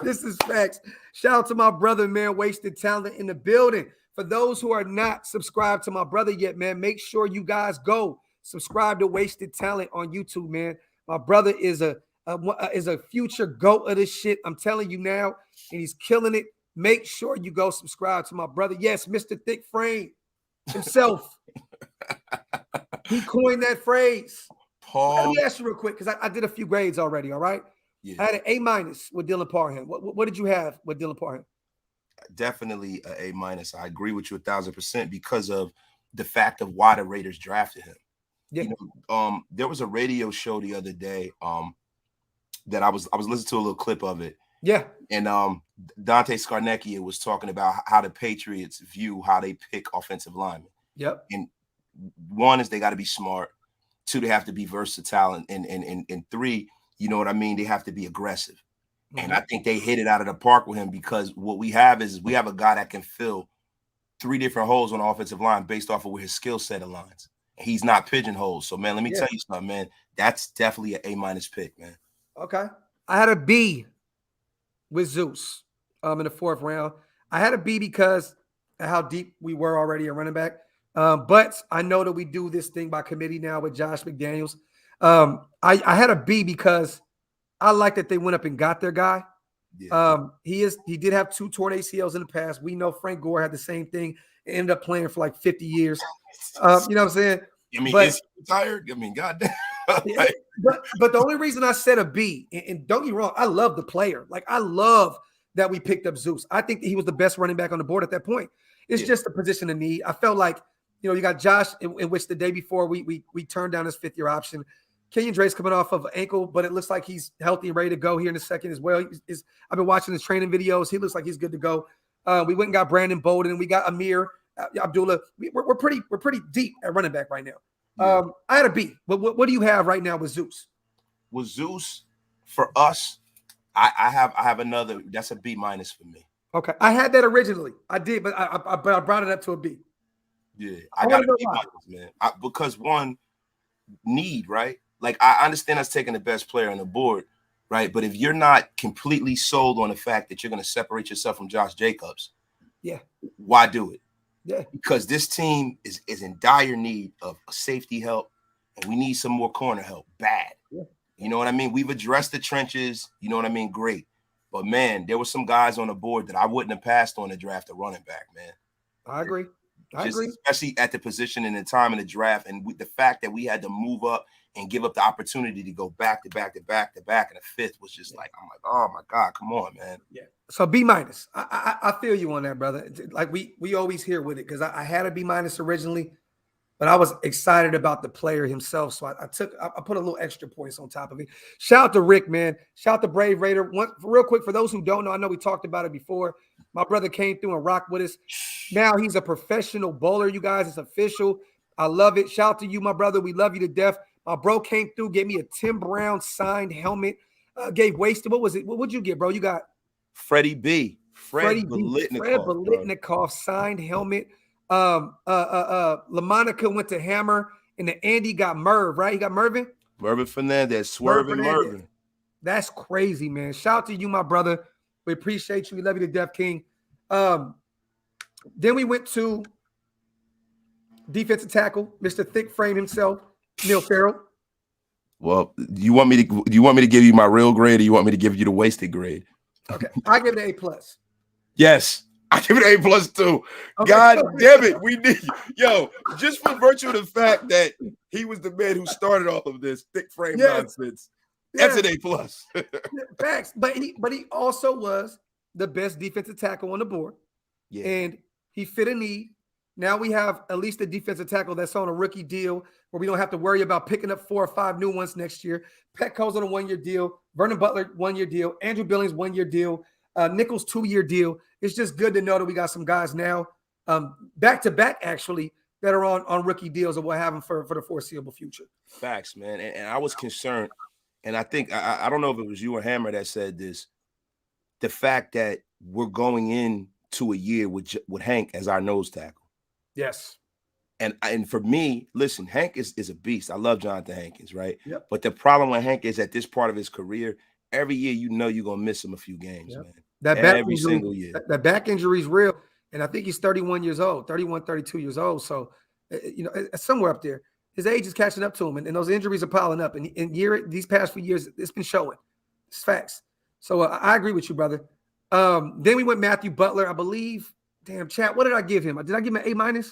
This is facts. Shout out to my brother, man. Wasted Talent in the building. For those who are not subscribed to my brother yet, man, make sure you guys go subscribe to Wasted Talent on YouTube, man. My brother is a future GOAT of this shit. I'm telling you now, and he's killing it. Make sure you go subscribe to my brother. Yes, Mr. Thick Frame himself. He coined that phrase. Let me ask you real quick, because I did a few grades already, all right? Yeah. I had an A- with Dylan Parham. What did you have with Dylan Parham? Definitely an A-. I agree with you 1,000% because of the fact of why the Raiders drafted him. Yeah. You know, there was a radio show the other day that I was listening to a little clip of it. Yeah. And Dante Scarnecchia was talking about how the Patriots view how they pick offensive linemen. Yep. And one is they got to be smart. 2, they have to be versatile. And 3, you know what I mean? They have to be aggressive. And I think they hit it out of the park with him because what we have is we have a guy that can fill 3 different holes on the offensive line based off of where his skill set aligns. He's not pigeonholed. So, man, let me tell you something, man. That's definitely an A- pick, man. Okay. I had a B with Zeus in the 4th round. I had a B because of how deep we were already at running back. But I know that we do this thing by committee now with Josh McDaniels. I had a B because I like that they went up and got their guy. Yeah. He did have 2 torn ACLs in the past. We know Frank Gore had the same thing. Ended up playing for like 50 years. You know what I'm saying? I mean, is he retired? I mean, goddamn. but the only reason I said a B, and don't get me wrong, I love the player. Like, I love that we picked up Zeus. I think that he was the best running back on the board at that point. It's just a position of need. I felt like, you got Josh, in which the day before we turned down his 5th-year option. Kenyon Drake's coming off of an ankle, but it looks like he's healthy and ready to go here in a second as well. I've been watching his training videos. He looks like he's good to go. We went and got Brandon Bolden, and we got Amir Abdullah. We're pretty deep at running back right now. Yeah. I had a B. What do you have right now with Zeus? With Zeus, for us, I have another. That's a B- for me. Okay, I had that originally. I did, but I brought it up to a B. Yeah, I got a B-, man. Because one, need, right? Like, I understand us taking the best player on the board, right? But if you're not completely sold on the fact that you're going to separate yourself from Josh Jacobs, why do it? Yeah, because this team is in dire need of safety help, and we need some more corner help bad. Yeah. You know what I mean? We've addressed the trenches. You know what I mean? Great. But, man, there were some guys on the board that I wouldn't have passed on to draft a running back, man. I agree. I agree. Especially at the position and the time in the draft, and the fact that we had to move up and give up the opportunity to go back to back to back to back, and the 5th was just like, I'm like, oh my God, come on, man. Yeah. So B-. I feel you on that, brother. Like we always hear with it, because I had a B- originally, but I was excited about the player himself, so I put a little extra points on top of it. Shout out to Rick, man. Shout out to Brave Raider. Real quick, for those who don't know, I know we talked about it before. My brother came through and rocked with us. Now he's a professional bowler, you guys. It's official. I love it. Shout out to you, my brother. We love you to death. My bro came through, gave me a Tim Brown signed helmet. Gave Wasted. What was it? What'd you get, bro? You got Freddie B. Fred Bolitnikoff signed helmet. LaMonica went to Hammer, and the Andy got Merv, right? He got Mervin Fernandez, Swerving Mervin. That's crazy, man. Shout out to you, my brother. We appreciate you. We love you to death, King. Then we went to defensive tackle, Mr. Thick Frame himself, Neal Farrell. Well, you want me to give you my real grade, or you want me to give you the wasted grade? Okay, I give it an A+. Yes, I give it an A+ too. Okay. God damn it, we need just for virtue of the fact that he was the man who started all of this thick frame nonsense. That's an A+. Facts, but he also was the best defensive tackle on the board. Yeah, and he fit a need. Now we have at least a defensive tackle that's on a rookie deal where we don't have to worry about picking up 4 or 5 new ones next year. Petco's on a 1-year deal. Vernon Butler, 1-year deal. Andrew Billings, 1-year deal. Nichols, 2-year deal. It's just good to know that we got some guys now, back-to-back actually, that are on rookie deals, and we'll have them for the foreseeable future. Facts, man. And I was concerned, and I think, I don't know if it was you or Hammer that said this, the fact that we're going into a year with Hank as our nose tackle. Yes. And for me, listen, Hank is a beast. I love Jonathan Hankins, right? Yep. But the problem with Hank is at this part of his career, every year you're going to miss him a few games, man. Every single year. That back injury is real. And I think he's 31 years old, 31, 32 years old. So, somewhere up there. His age is catching up to him, and those injuries are piling up. And these past few years, it's been showing. It's facts. So I agree with you, brother. Then we went Matthew Butler, I believe. Damn, chat, what did I give him? Did I give him an A-?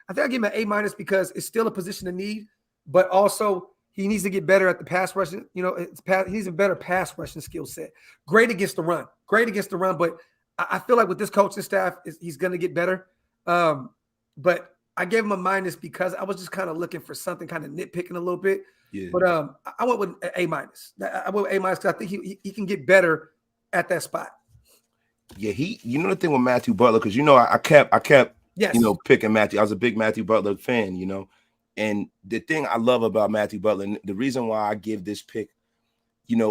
I think I give him an A- because it's still a position of need, but also he needs to get better at the pass rushing. He needs a better pass rushing skill set. Great against the run, but I feel like with this coaching staff, he's going to get better. But I gave him a - because I was just kind of looking for something, kind of nitpicking a little bit. Yeah. But I went with an A-. I went with A- because I think he can get better at that spot. Yeah, the thing with Matthew Butler, because I kept yes, picking Matthew. I was a big Matthew Butler fan, and the thing I love about Matthew Butler, and the reason why I give this pick,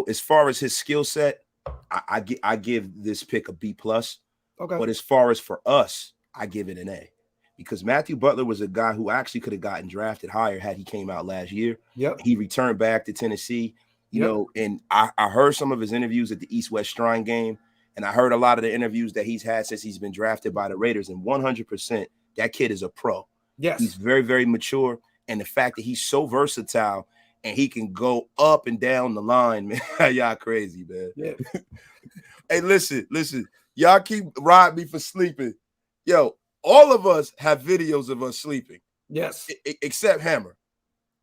as far as his skill set, I give this pick a B plus. Okay. But as far as for us, I give it an A. Because Matthew Butler was a guy who actually could have gotten drafted higher had he came out last year. Yep. He returned back to Tennessee, you know, and I heard some of his interviews at the East-West Shrine game, and I heard a lot of the interviews that he's had since he's been drafted by the Raiders, and 100%, that kid is a pro. Yes. He's very, very mature, and the fact that he's so versatile and he can go up and down the line, man, y'all crazy, man. Yeah. Hey, listen, y'all keep riding me for sleeping. Yo, all of us have videos of us sleeping. Yes. Except Hammer.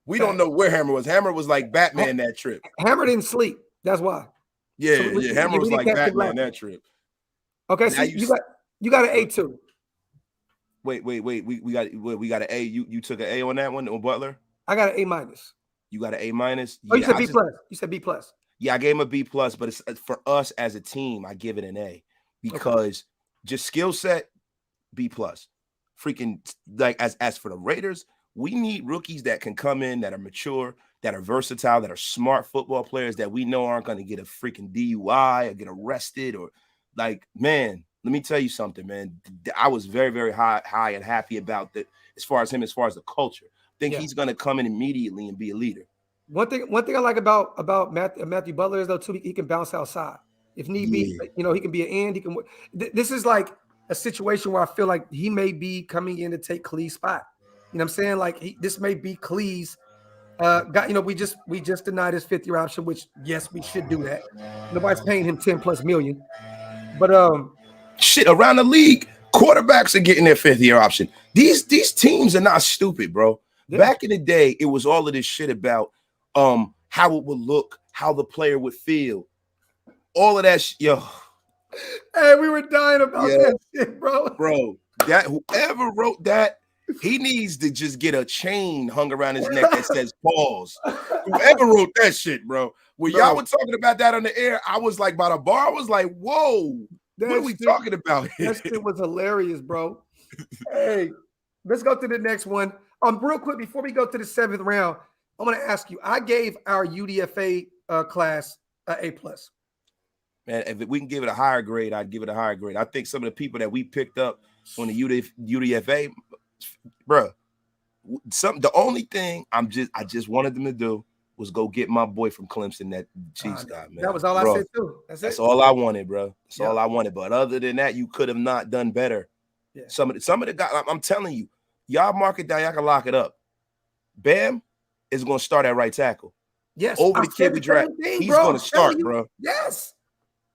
We don't know where Hammer was. Hammer was like Batman that trip. Hammer didn't sleep. That's why. Yeah, Hammer was like Batman that trip. Okay, so you got an A2. Wait. We got an A. You took an A on that one on Butler? I got an A minus. You got an A minus? Oh, you said B plus. You said B plus. Yeah, I gave him a B plus, but it's for us as a team, I give it an A because just skill set, B plus. Freaking like as for the Raiders, we need rookies that can come in, that are mature, that are versatile, that are smart football players that we know aren't going to get a freaking DUI or get arrested or like, man, let me tell you something, man. I was very, very high and happy about that as far as the culture. I think he's going to come in immediately and be a leader. One thing I like about Matthew Butler is though too, he can bounce outside if need be. You know, he can be an end. He can. This is like a situation where I feel like he may be coming in to take Khalil's spot. You know what I'm saying? Like this may be Khalil's guy. You know, we just denied his 5th-year option, which yes, we should do that. Nobody's paying him $10+ million. But shit, around the league, quarterbacks are getting their 5th-year option. These teams are not stupid, bro. Yeah. Back in the day, it was all of this shit about how it would look, how the player would feel, all of that. Yo, hey, we were dying about that shit, bro. Bro, that whoever wrote that, he needs to just get a chain hung around his neck that says "pause." Whoever wrote that shit, bro. When y'all were talking about that on the air, I was like, by the bar, I was like, "Whoa, what are we talking about here?" That shit was hilarious, bro. Hey, let's go to the next one. Real quick before we go to the 7th round. I want to ask you, I gave our UDFA class an A+. Man, if we can give it a higher grade, I'd give it a higher grade. I think some of the people that we picked up on the UDFA, bro, the only thing I just wanted them to do was go get my boy from Clemson, that Chiefs guy, man. That was all I said too. That's all I wanted, bro. That's all I wanted. But other than that, you could have not done better. Yeah. Some of the guys, I'm telling you, y'all mark it down, y'all can lock it up. Bam is going to start at right tackle. Yes. Over the kid we draft. He's going to start, bro. Yes.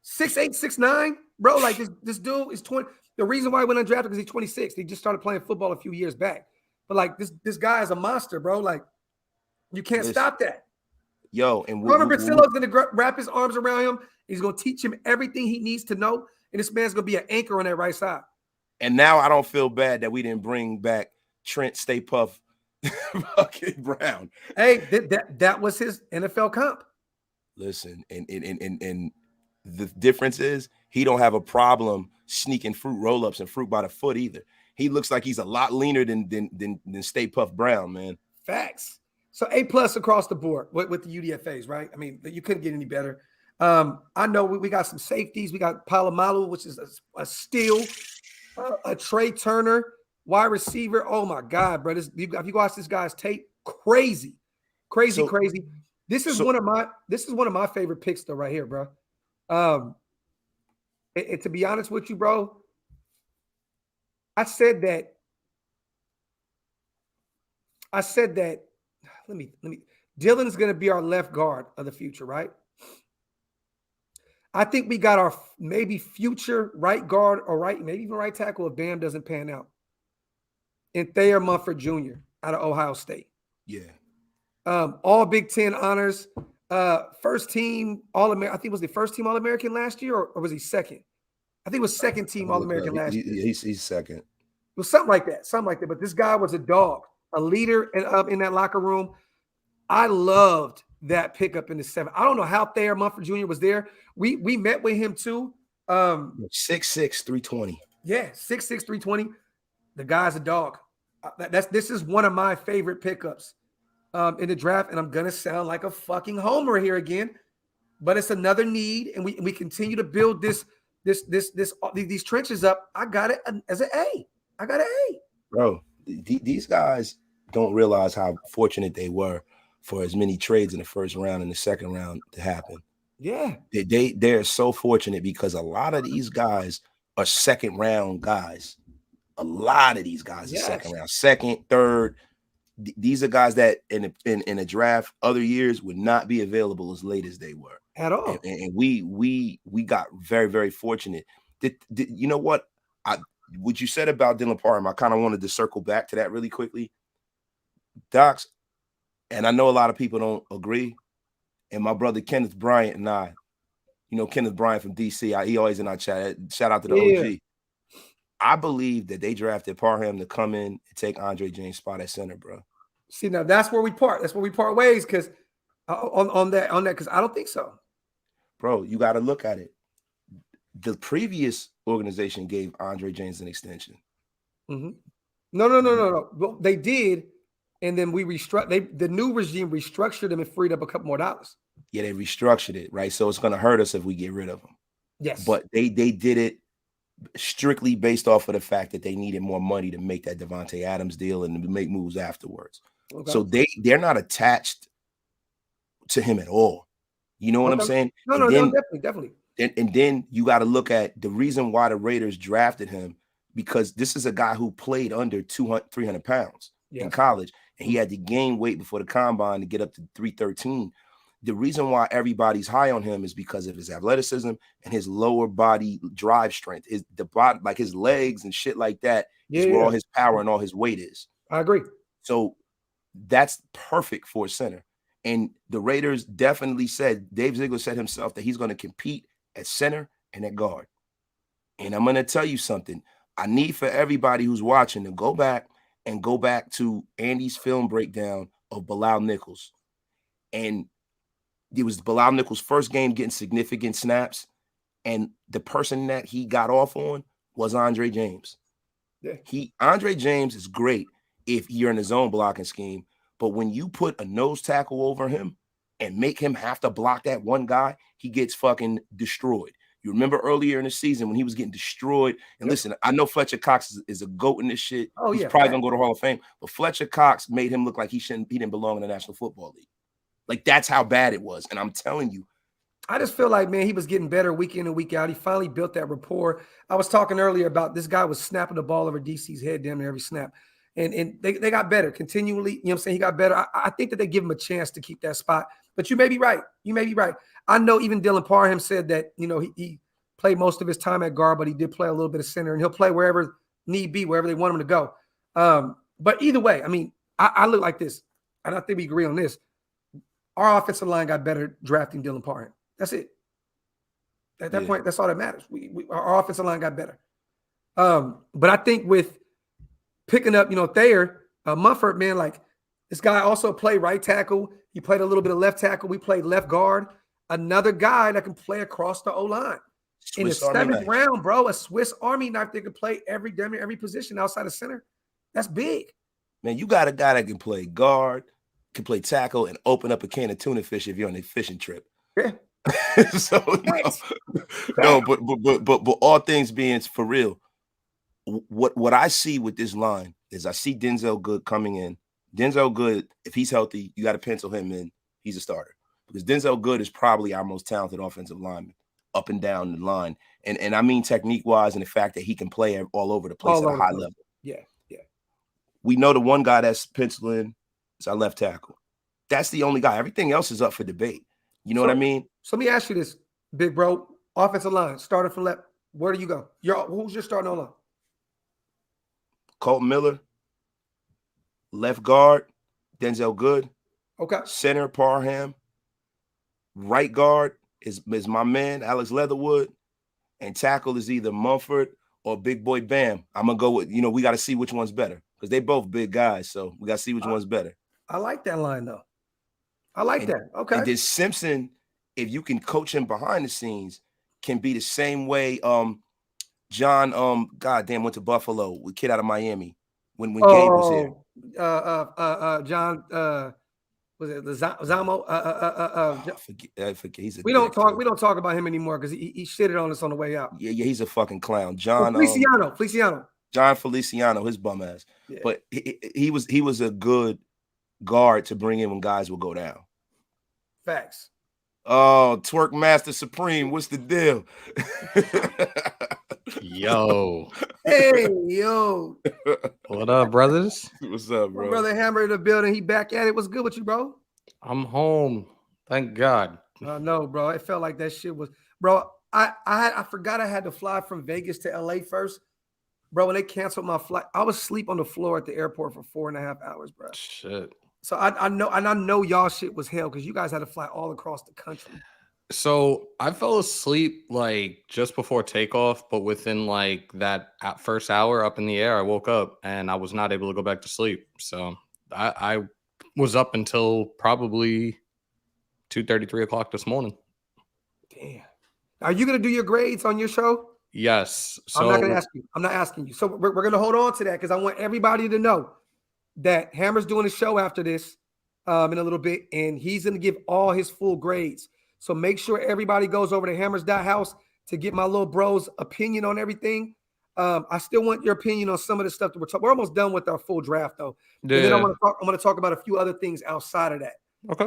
6'8", 6'9", bro. Like this dude is 20. The reason why he went undrafted because he's 26. He just started playing football a few years back. But like this guy is a monster, bro. Like you can't stop that. Yo, and Robert Brasillo's going to wrap his arms around him. He's going to teach him everything he needs to know. And this man's going to be an anchor on that right side. And now I don't feel bad that we didn't bring back Trent Stay Puff fucking Brown. Hey, that was his NFL comp. Listen, and the difference is he don't have a problem sneaking fruit roll-ups and fruit by the foot either. He looks like he's a lot leaner than Stay Puff Brown, man. Facts. So A+ across the board with the UDFAs, right? I mean, you couldn't get any better. I know we got some safeties. We got Palomalu, which is a steal. A Trey Turner, wide receiver. Oh my God, bro! If you watch this guy's tape, crazy. This is one of my favorite picks, though, right here, bro. To be honest with you, bro, I said that. Let me. Dylan's going to be our left guard of the future, right? I think we got our maybe future right guard or maybe even right tackle if Bam doesn't pan out. And Thayer Munford Jr. out of Ohio State. Yeah. All Big Ten honors. First team All-American. I think it was the first team All-American last year, or was he second? I think it was second team All-American last year. He's second. It was something like that. But this guy was a dog, a leader in that locker room. I loved that pickup in the 7th. I don't know how Thayer Munford Jr. was there. We met with him too. 6'6", 320. Yeah, 6'6", 320. The guy's a dog. This is one of my favorite pickups in the draft, and I'm gonna sound like a fucking homer here again. but it's another need, and we continue to build these trenches up. I got it as an A. I got an A. Bro, these guys don't realize how fortunate they were for as many trades in the first round and the second round to happen. Yeah. They're so fortunate because a lot of these guys are second round guys. A lot of these guys are second round, second, third. These are guys that in a draft other years would not be available as late as they were at all. And we got very, very fortunate. You know what? What you said about Dylan Parham, I kind of wanted to circle back to that really quickly. Docs, and I know a lot of people don't agree. And my brother Kenneth Bryant and I, you know, Kenneth Bryant from DC, he always in our chat. Shout out to the OG. I believe that they drafted Parham to come in and take Andre James' spot at center, bro. See, now that's where we part. That's where we part ways, because on that, because I don't think so. Bro, you got to look at it. The previous organization gave Andre James an extension. Mm-hmm. No. Well, they did, and then we the new regime restructured them and freed up a couple more dollars. Yeah, they restructured it, right? So it's going to hurt us if we get rid of them. Yes. But they did it strictly based off of the fact that they needed more money to make that Devontae Adams deal and to make moves afterwards. Okay. So they're not attached to him at all. You know what I'm saying? No, definitely. And then you got to look at the reason why the Raiders drafted him, because this is a guy who played under 300 pounds in college, and he had to gain weight before the combine to get up to 313. The reason why everybody's high on him is because of his athleticism and his lower body drive strength. Is the body, like his legs and shit like that, is where all his power and all his weight is. I agree. So that's perfect for a center. And the Raiders definitely said, Dave Ziegler said himself, that he's going to compete at center and at guard. And I'm going to tell you something. I need for everybody who's watching to go back to Andy's film breakdown of Bilal Nichols. And it was Bilal Nichols' first game getting significant snaps. And the person that he got off on was Andre James. Yeah. Andre James is great if you're in his own blocking scheme. But when you put a nose tackle over him and make him have to block that one guy, he gets fucking destroyed. You remember earlier in the season when he was getting destroyed? And listen, I know Fletcher Cox is a GOAT in this shit. Oh, he's probably going to go to Hall of Fame. But Fletcher Cox made him look like he didn't belong in the National Football League. Like, that's how bad it was. And I'm telling you. I just feel like, man, he was getting better week in and week out. He finally built that rapport. I was talking earlier about this guy was snapping the ball over DC's head damn near every snap. And they got better continually. You know what I'm saying? He got better. I think that they give him a chance to keep that spot. But you may be right. I know even Dylan Parham said that, you know, he played most of his time at guard, but he did play a little bit of center, and he'll play wherever need be, wherever they want him to go. But either way, I mean, I look like this, and I think we agree on this. Our offensive line got better drafting Dylan Parham. That's it. At that point, that's all that matters. Our offensive line got better. But I think with picking up, you know, Thayer, Mumford, man, like this guy also played right tackle. He played a little bit of left tackle. We played left guard. Another guy that can play across the O-line. In the 7th round, bro, a Swiss Army knife that can play every position outside of center. That's big. Man, you got a guy that can play guard, can play tackle, and open up a can of tuna fish if you're on a fishing trip. Yeah. So no, but all things being for real, what I see with this line is I see Denzel Good coming in. Denzel Good, if he's healthy, you got to pencil him in. He's a starter because Denzel Good is probably our most talented offensive lineman up and down the line. And I mean technique-wise and the fact that he can play all over the place at a high level. Yeah. We know the one guy that's penciling is our left tackle. That's the only guy. Everything else is up for debate. You know what I mean? So let me ask you this, big bro. Offensive line, starting from left. Where do you go? Who's your starting line? Colton Miller. Left guard, Denzel Good. Okay. Center, Parham. Right guard is my man, Alex Leatherwood. And tackle is either Mumford or Big Boy Bam. I'm going to go with, you know, we got to see which one's better because they both big guys. So we got to see which one's better. I like that line, though. I like that. Okay. And then Simpson, if you can coach him behind the scenes, can be the same way John, goddamn, went to Buffalo, with kid out of Miami when Gabe was here. John, Was it the Zamo? I forget. He's a We don't dick, too. talk about him anymore because he shitted on us on the way out. Yeah, he's a fucking clown. Feliciano. John Feliciano, his bum ass. Yeah. But he was a good guard to bring in when guys would go down. Facts. Oh, Twerk Master Supreme, what's the deal? Yo. Hey, yo. What up, brothers? What's up, bro? My brother Hammer in the building. He back at it. What's good with you, bro? I'm home. Thank God. No, bro. It felt like that shit was, bro. I forgot I had to fly from Vegas to LA first. Bro, when they canceled my flight, I was asleep on the floor at the airport for 4.5 hours, bro. Shit. So I know y'all shit was hell because you guys had to fly all across the country. So I fell asleep like just before takeoff, but within like that first hour up in the air, I woke up and I was not able to go back to sleep. So I was up until probably 2:30, 3 o'clock this morning. Damn. Are you gonna do your grades on your show? Yes. So I'm not gonna ask you. I'm not asking you. So we're gonna hold on to that because I want everybody to know that Hammer's doing a show after this in a little bit, and he's gonna give all his full grades. So make sure everybody goes over to Hammers.house to get my little bro's opinion on everything. I still want your opinion on some of the stuff that we're talking. We're almost done with our full draft though. yeah. And then I'm gonna talk about a few other things outside of that. Okay.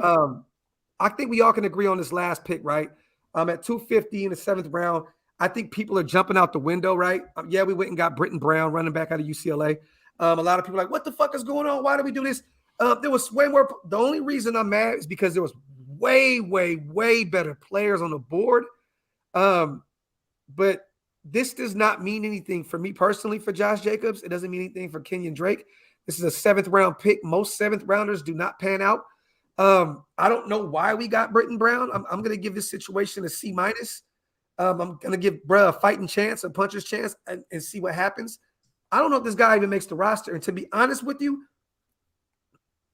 I think we all can agree on this last pick, right? At 250 in the 7th round. I think people are jumping out the window, right? Yeah, we went and got Britton Brown running back out of UCLA. A lot of people are like, what the fuck is going on? Why do we do this? There was way more. The only reason I'm mad is because there was way, way, way better players on the board. But this does not mean anything for me personally for Josh Jacobs. It doesn't mean anything for Kenyon Drake. This is a 7th round pick. Most 7th rounders do not pan out. I don't know why we got Britton Brown. I'm going to give this situation a C-. I'm going to give bruh a fighting chance, a puncher's chance, and see what happens. I don't know if this guy even makes the roster. And to be honest with you,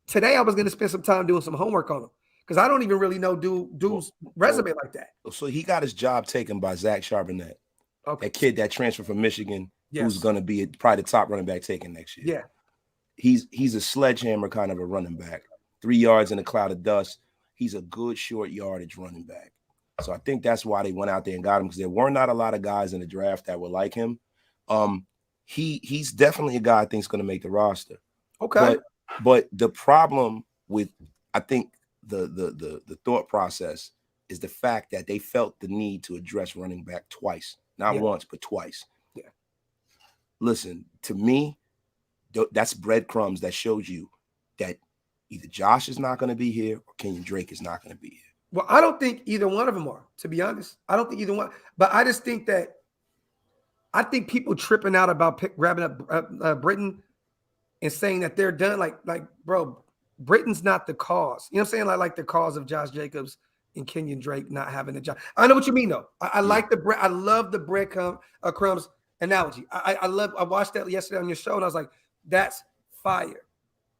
today I was going to spend some time doing some homework on him because I don't even really know dude's resume like that. So he got his job taken by Zach Charbonnet, that kid that transferred from Michigan, who's going to be probably the top running back taken next year. Yeah. He's a sledgehammer kind of a running back. 3 yards in a cloud of dust. He's a good short yardage running back. So I think that's why they went out there and got him because there were not a lot of guys in the draft that were like him. He's definitely a guy I think is going to make the roster. Okay. But the problem with I think the thought process is the fact that they felt the need to address running back twice, not once but twice. Yeah. Listen, to me, that's breadcrumbs that shows you that either Josh is not going to be here or Kenyon Drake is not going to be here. Well, I don't think either one of them are, to be honest. I don't think either one. But I just think that I think people tripping out about grabbing up Britton and saying that they're done. Like, bro, Britton's not the cause. You know what I'm saying? Like the cause of Josh Jacobs and Kenyon Drake not having a job. I know what you mean, though. I like the bread. I love the breadcrumbs analogy. I watched that yesterday on your show, and I was like, that's fire.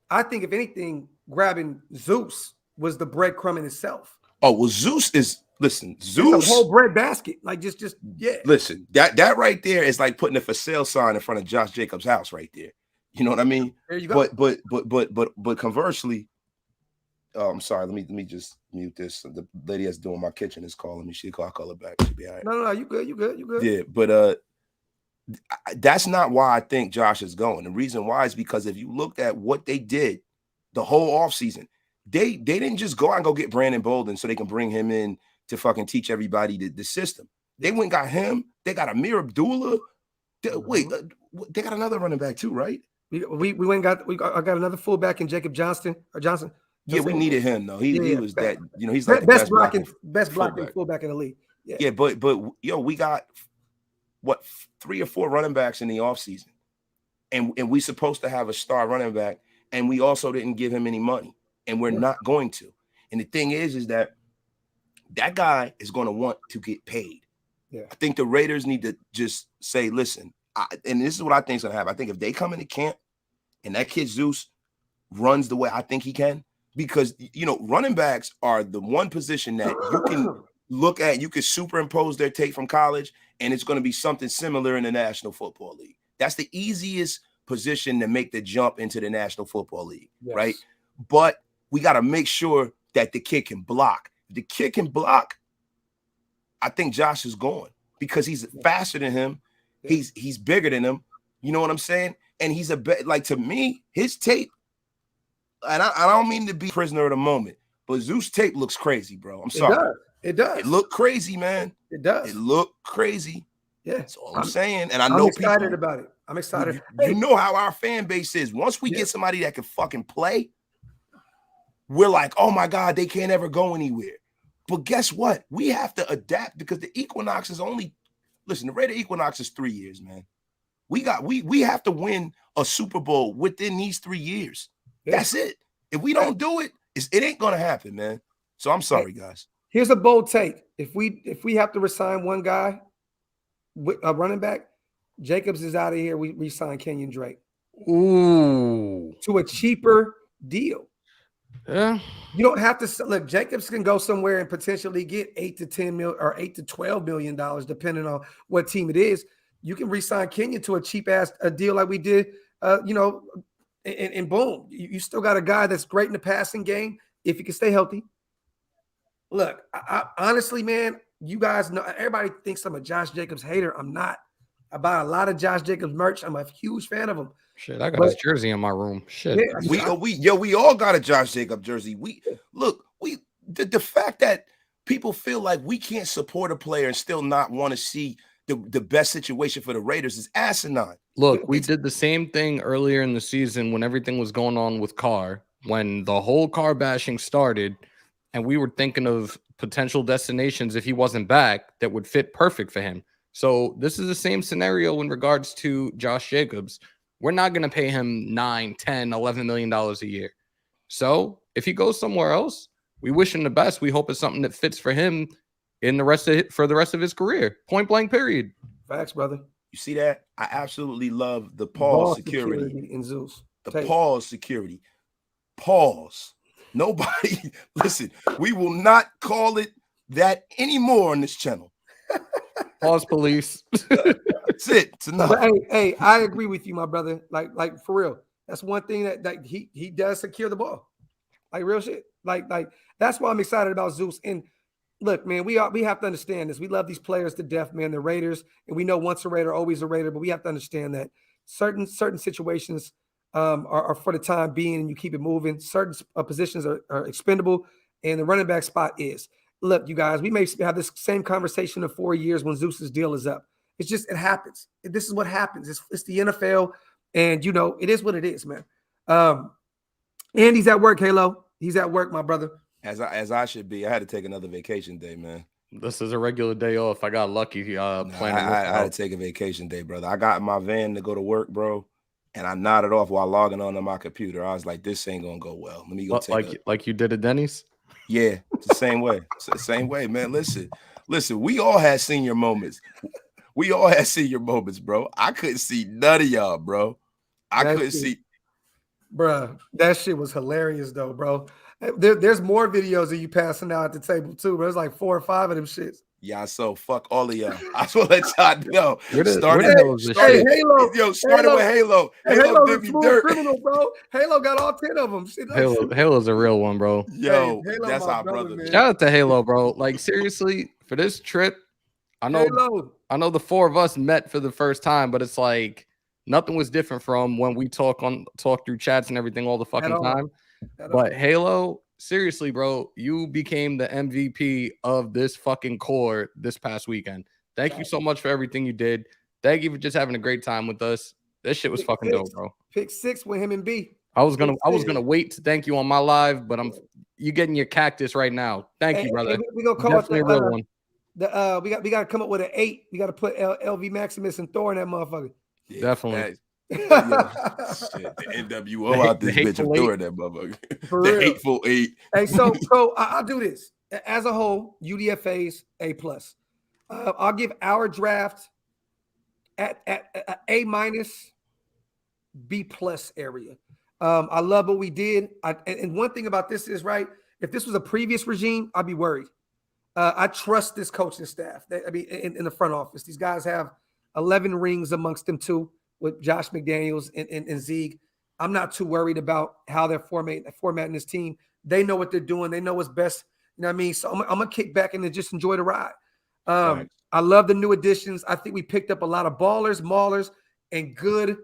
I think, if anything, grabbing Zeus was the breadcrumb in itself. Oh, well, Zeus is – listen, Zeus – it's a whole bread basket. Like, just yeah. Listen, that right there is like putting a for sale sign in front of Josh Jacobs' house right there. You know what I mean? There you go. But conversely, I'm sorry. Let me just mute this. The lady that's doing my kitchen is calling me. I'll call her back. She'll be all right. No, you good. Yeah, but that's not why I think Josh is going. The reason why is because if you looked at what they did the whole offseason, they didn't just go out and go get Brandon Bolden so they can bring him in to fucking teach everybody the system. They went and got him. They got Amir Abdullah. They got another running back too, right? We went and got another fullback in Jacob Johnson. Yeah, we needed him though. He was that, he's like the best blocking fullback in the league. Yeah, but we got what 3 or 4 running backs in the offseason. And we supposed to have a star running back, and we also didn't give him any money, and we're not going to. And the thing is that guy is going to want to get paid. Yeah. I think the Raiders need to just say, listen, and this is what I think is going to happen. I think if they come into camp and that kid Zeus runs the way I think he can, because, running backs are the one position that you can look at, you can superimpose their tape from college, and it's going to be something similar in the National Football League. That's the easiest position to make the jump into the National Football League, right? But we got to make sure that the kid can block. If the kid can block, I think Josh is going because he's faster than him. He's bigger than him. You know what I'm saying? And he's like, to me, his tape, and I don't mean to be prisoner of the moment, but Zeus tape looks crazy, bro. I'm sorry. It does. It looked crazy, man. It does. It looked crazy. Yeah. That's all I'm saying. And I I'm know excited about it. I'm excited. You know how our fan base is. Once we get somebody that can fucking play, we're like, oh my God, they can't ever go anywhere. But guess what? We have to adapt because the Equinox is only, listen, the Raider Equinox is 3 years, man. We have to win a Super Bowl within these 3 years. Yeah. That's it. If we don't do it, it ain't gonna happen, man. So I'm sorry, guys. Here's a bold take. If we have to resign one guy, a running back, Jacobs is out of here. We resign Kenyon Drake. Ooh. To a cheaper deal. Yeah. You don't have to look. Jacobs can go somewhere and potentially get $8 to $10 million or $8 to $12 million, depending on what team it is. You can re-sign Kenyon to a cheap ass deal like we did, and boom, you still got a guy that's great in the passing game if he can stay healthy. Look, I honestly, man, you guys know everybody thinks I'm a Josh Jacobs hater. I'm not. I buy a lot of Josh Jacobs merch. I'm a huge fan of him. Shit, I got his jersey in my room. Shit, yeah, we all got a Josh Jacobs jersey. The fact that people feel like we can't support a player and still not want to see the best situation for the Raiders is asinine. Look, we did the same thing earlier in the season when everything was going on with Carr, when the whole Carr bashing started, and we were thinking of potential destinations if he wasn't back that would fit perfect for him. So this is the same scenario in regards to Josh Jacobs. We're not going to pay him $9, $10, $11 million a year. So if he goes somewhere else, we wish him the best. We hope it's something that fits for him for the rest of his career. Point blank, period. Facts, brother. You see that? I absolutely love the pause security in Zeus. The pause security. Pause. Nobody, listen, we will not call it that anymore on this channel. Pause police. That's it. It's enough. But hey, I agree with you, my brother. Like for real. That's one thing that he does secure the ball. Like real shit. Like that's why I'm excited about Zeus. And look, man, we have to understand this. We love these players to death, man. They're Raiders, and we know once a Raider, always a Raider. But we have to understand that certain situations are for the time being, and you keep it moving. Certain positions are expendable, and the running back spot is. Look, you guys, we may have this same conversation in 4 years when Zeus's deal is up. It's just, it happens. This is what happens. It's the NFL, and it is what it is, man. And he's at work, Halo. He's at work, my brother. As I should be. I had to take another vacation day, man. This is a regular day off. I got lucky planning. I had to take a vacation day, brother. I got in my van to go to work, bro, and I nodded off while logging on to my computer. I was like, "This ain't gonna go well. Let me go take like you did at Denny's." Yeah, it's the same way. It's the same way, man. Listen. We all had senior moments. We all had senior moments, bro. I couldn't see none of y'all, bro. I couldn't see. Bruh, that shit was hilarious, though, bro. There's more videos of you passing out at the table, too, but there's like 4 or 5 of them shits. Yeah, so fuck all of y'all. I just want to let y'all know. Started with Halo. Halo did me dirt. Criminal, bro. Halo got all 10 of them. Halo's a real one, bro. Yo, that's our brother, man. Shout out to Halo, bro. Like, seriously, for this trip, I know the 4 of us met for the first time, but it's like nothing was different from when we talk through chats and everything all the fucking time. But Halo, seriously, bro, you became the MVP of this fucking core this past weekend. Thank you so much for everything you did. Thank you for just having a great time with us. This shit was fucking dope, bro. Pick 6 with him and B. I was gonna wait to thank you on my live, but you getting your cactus right now. Thank you, brother. We gonna come up with a real one. We gotta come up with an 8. We gotta put LV Maximus and Thor in that motherfucker. Yeah, definitely. Shit, the NWO out this bitch. I'm doing that motherfucker. For the real. hateful 8. Hey, so I'll do this as a whole. UDFA's A+. I'll give our draft at A-, B+ area. I love what we did. And one thing about this is, right, if this was a previous regime, I'd be worried. I trust this coaching staff. In the front office, these guys have 11 rings amongst them too, with Josh McDaniels and Zeke. I'm not too worried about how they're formatting this team. They know what they're doing. They know what's best. You know what I mean? So I'm going to kick back and just enjoy the ride. I love the new additions. I think we picked up a lot of ballers, maulers, and good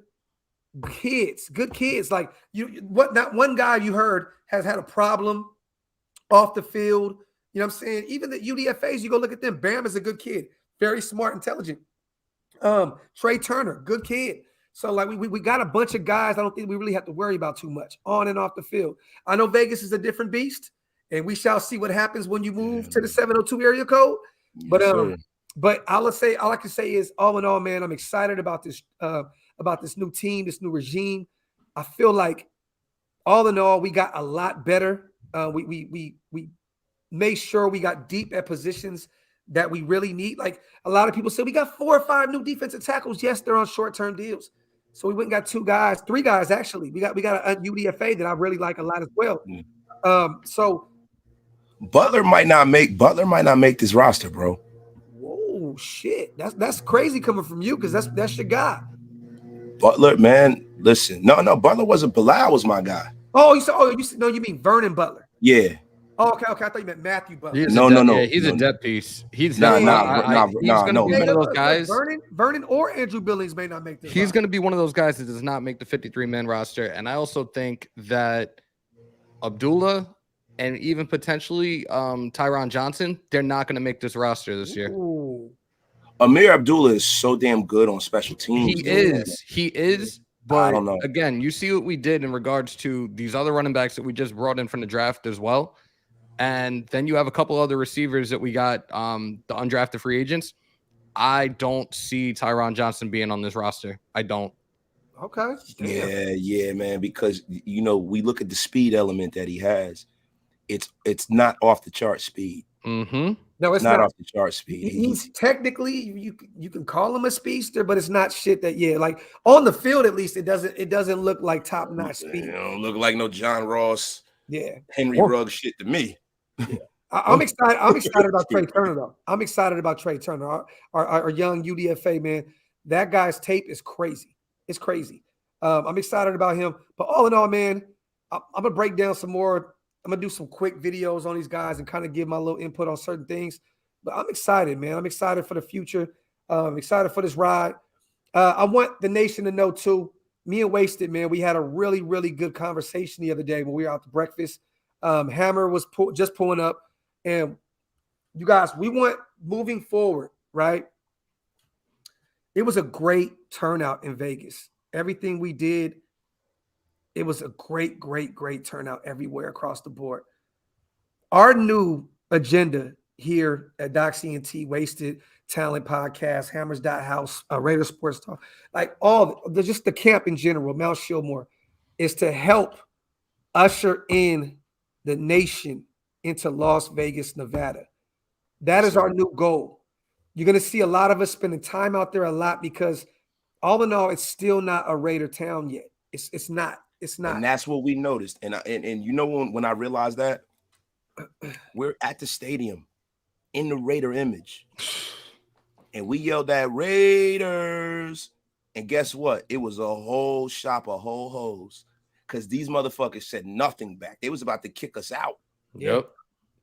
kids. Good kids. Like not one guy you heard has had a problem off the field. You know what I'm saying? Even the UDFAs, you go look at them. Bam is a good kid. Very smart, intelligent. Trey Turner, good kid. So like we got a bunch of guys I don't think we really have to worry about too much on and off the field. I know Vegas is a different beast, and we shall see what happens when you move to the 702 area code. Yes, but all I can say is, all in all, man, I'm excited about this new team, this new regime. I feel like all in all, we got a lot better. We made sure we got deep at positions that we really need. Like a lot of people say, we got 4 or 5 new defensive tackles. Yes, they're on short-term deals. So we went and got 2 guys, 3 guys actually. We got a UDFA that I really like a lot as well. So Butler might not make this roster, bro. Whoa, shit. That's crazy coming from you, because that's your guy. Butler, man, listen. No, Butler wasn't. Bilal was my guy. You mean Vernon Butler? Yeah. Oh, okay. I thought you meant Matthew Butler. No. He's a depth piece. He's going to be one of those guys. Vernon or Andrew Billings may not make this. He's going to be one of those guys that does not make the 53-man roster. And I also think that Abdullah and even potentially Tyron Johnson, they're not going to make this roster this year. Ooh. Amir Abdullah is so damn good on special teams. He is. But I don't know. Again, you see what we did in regards to these other running backs that we just brought in from the draft as well. And then you have a couple other receivers that we got, the undrafted free agents. I don't see Tyron Johnson being on this roster. I don't. Okay. Damn. Yeah, man. Because we look at the speed element that he has. It's not off the chart speed. Mm-hmm. No, it's not off the chart speed. He's technically you can call him a speedster, but it's not shit that like on the field at least it doesn't look like top notch speed. It don't look like no John Ross, Henry Ruggs shit to me. I'm excited. I'm excited about Trey Turner though. I'm excited about Trey Turner, our young UDFA man. That guy's tape is crazy. It's crazy. I'm excited about him. But all in all, man, I'm gonna break down some more. I'm going to do some quick videos on these guys and kind of give my little input on certain things. But I'm excited, man. I'm excited for the future. I'm excited for this ride. I want the nation to know, too, me and Wasted, man, we had a really, really good conversation the other day when we were out to breakfast. Hammer was just pulling up. And you guys, we want moving forward, right? It was a great turnout in Vegas. Everything we did, it was a great, great, great turnout everywhere across the board. Our new agenda here at Doxy and T, Wasted Talent Podcast, Hammers.House, Raider Sports Talk, like just the camp in general, Mount Shillmore, is to help usher in the nation into Las Vegas, Nevada. That is our new goal. You're going to see a lot of us spending time out there a lot because all in all, it's still not a Raider town yet. It's not. It's not. And that's what we noticed. And when I realized that, we're at the stadium in the Raider image. And we yelled at Raiders. And guess what? It was a whole shop of whole hoes. Because these motherfuckers said nothing back. They was about to kick us out. Yep.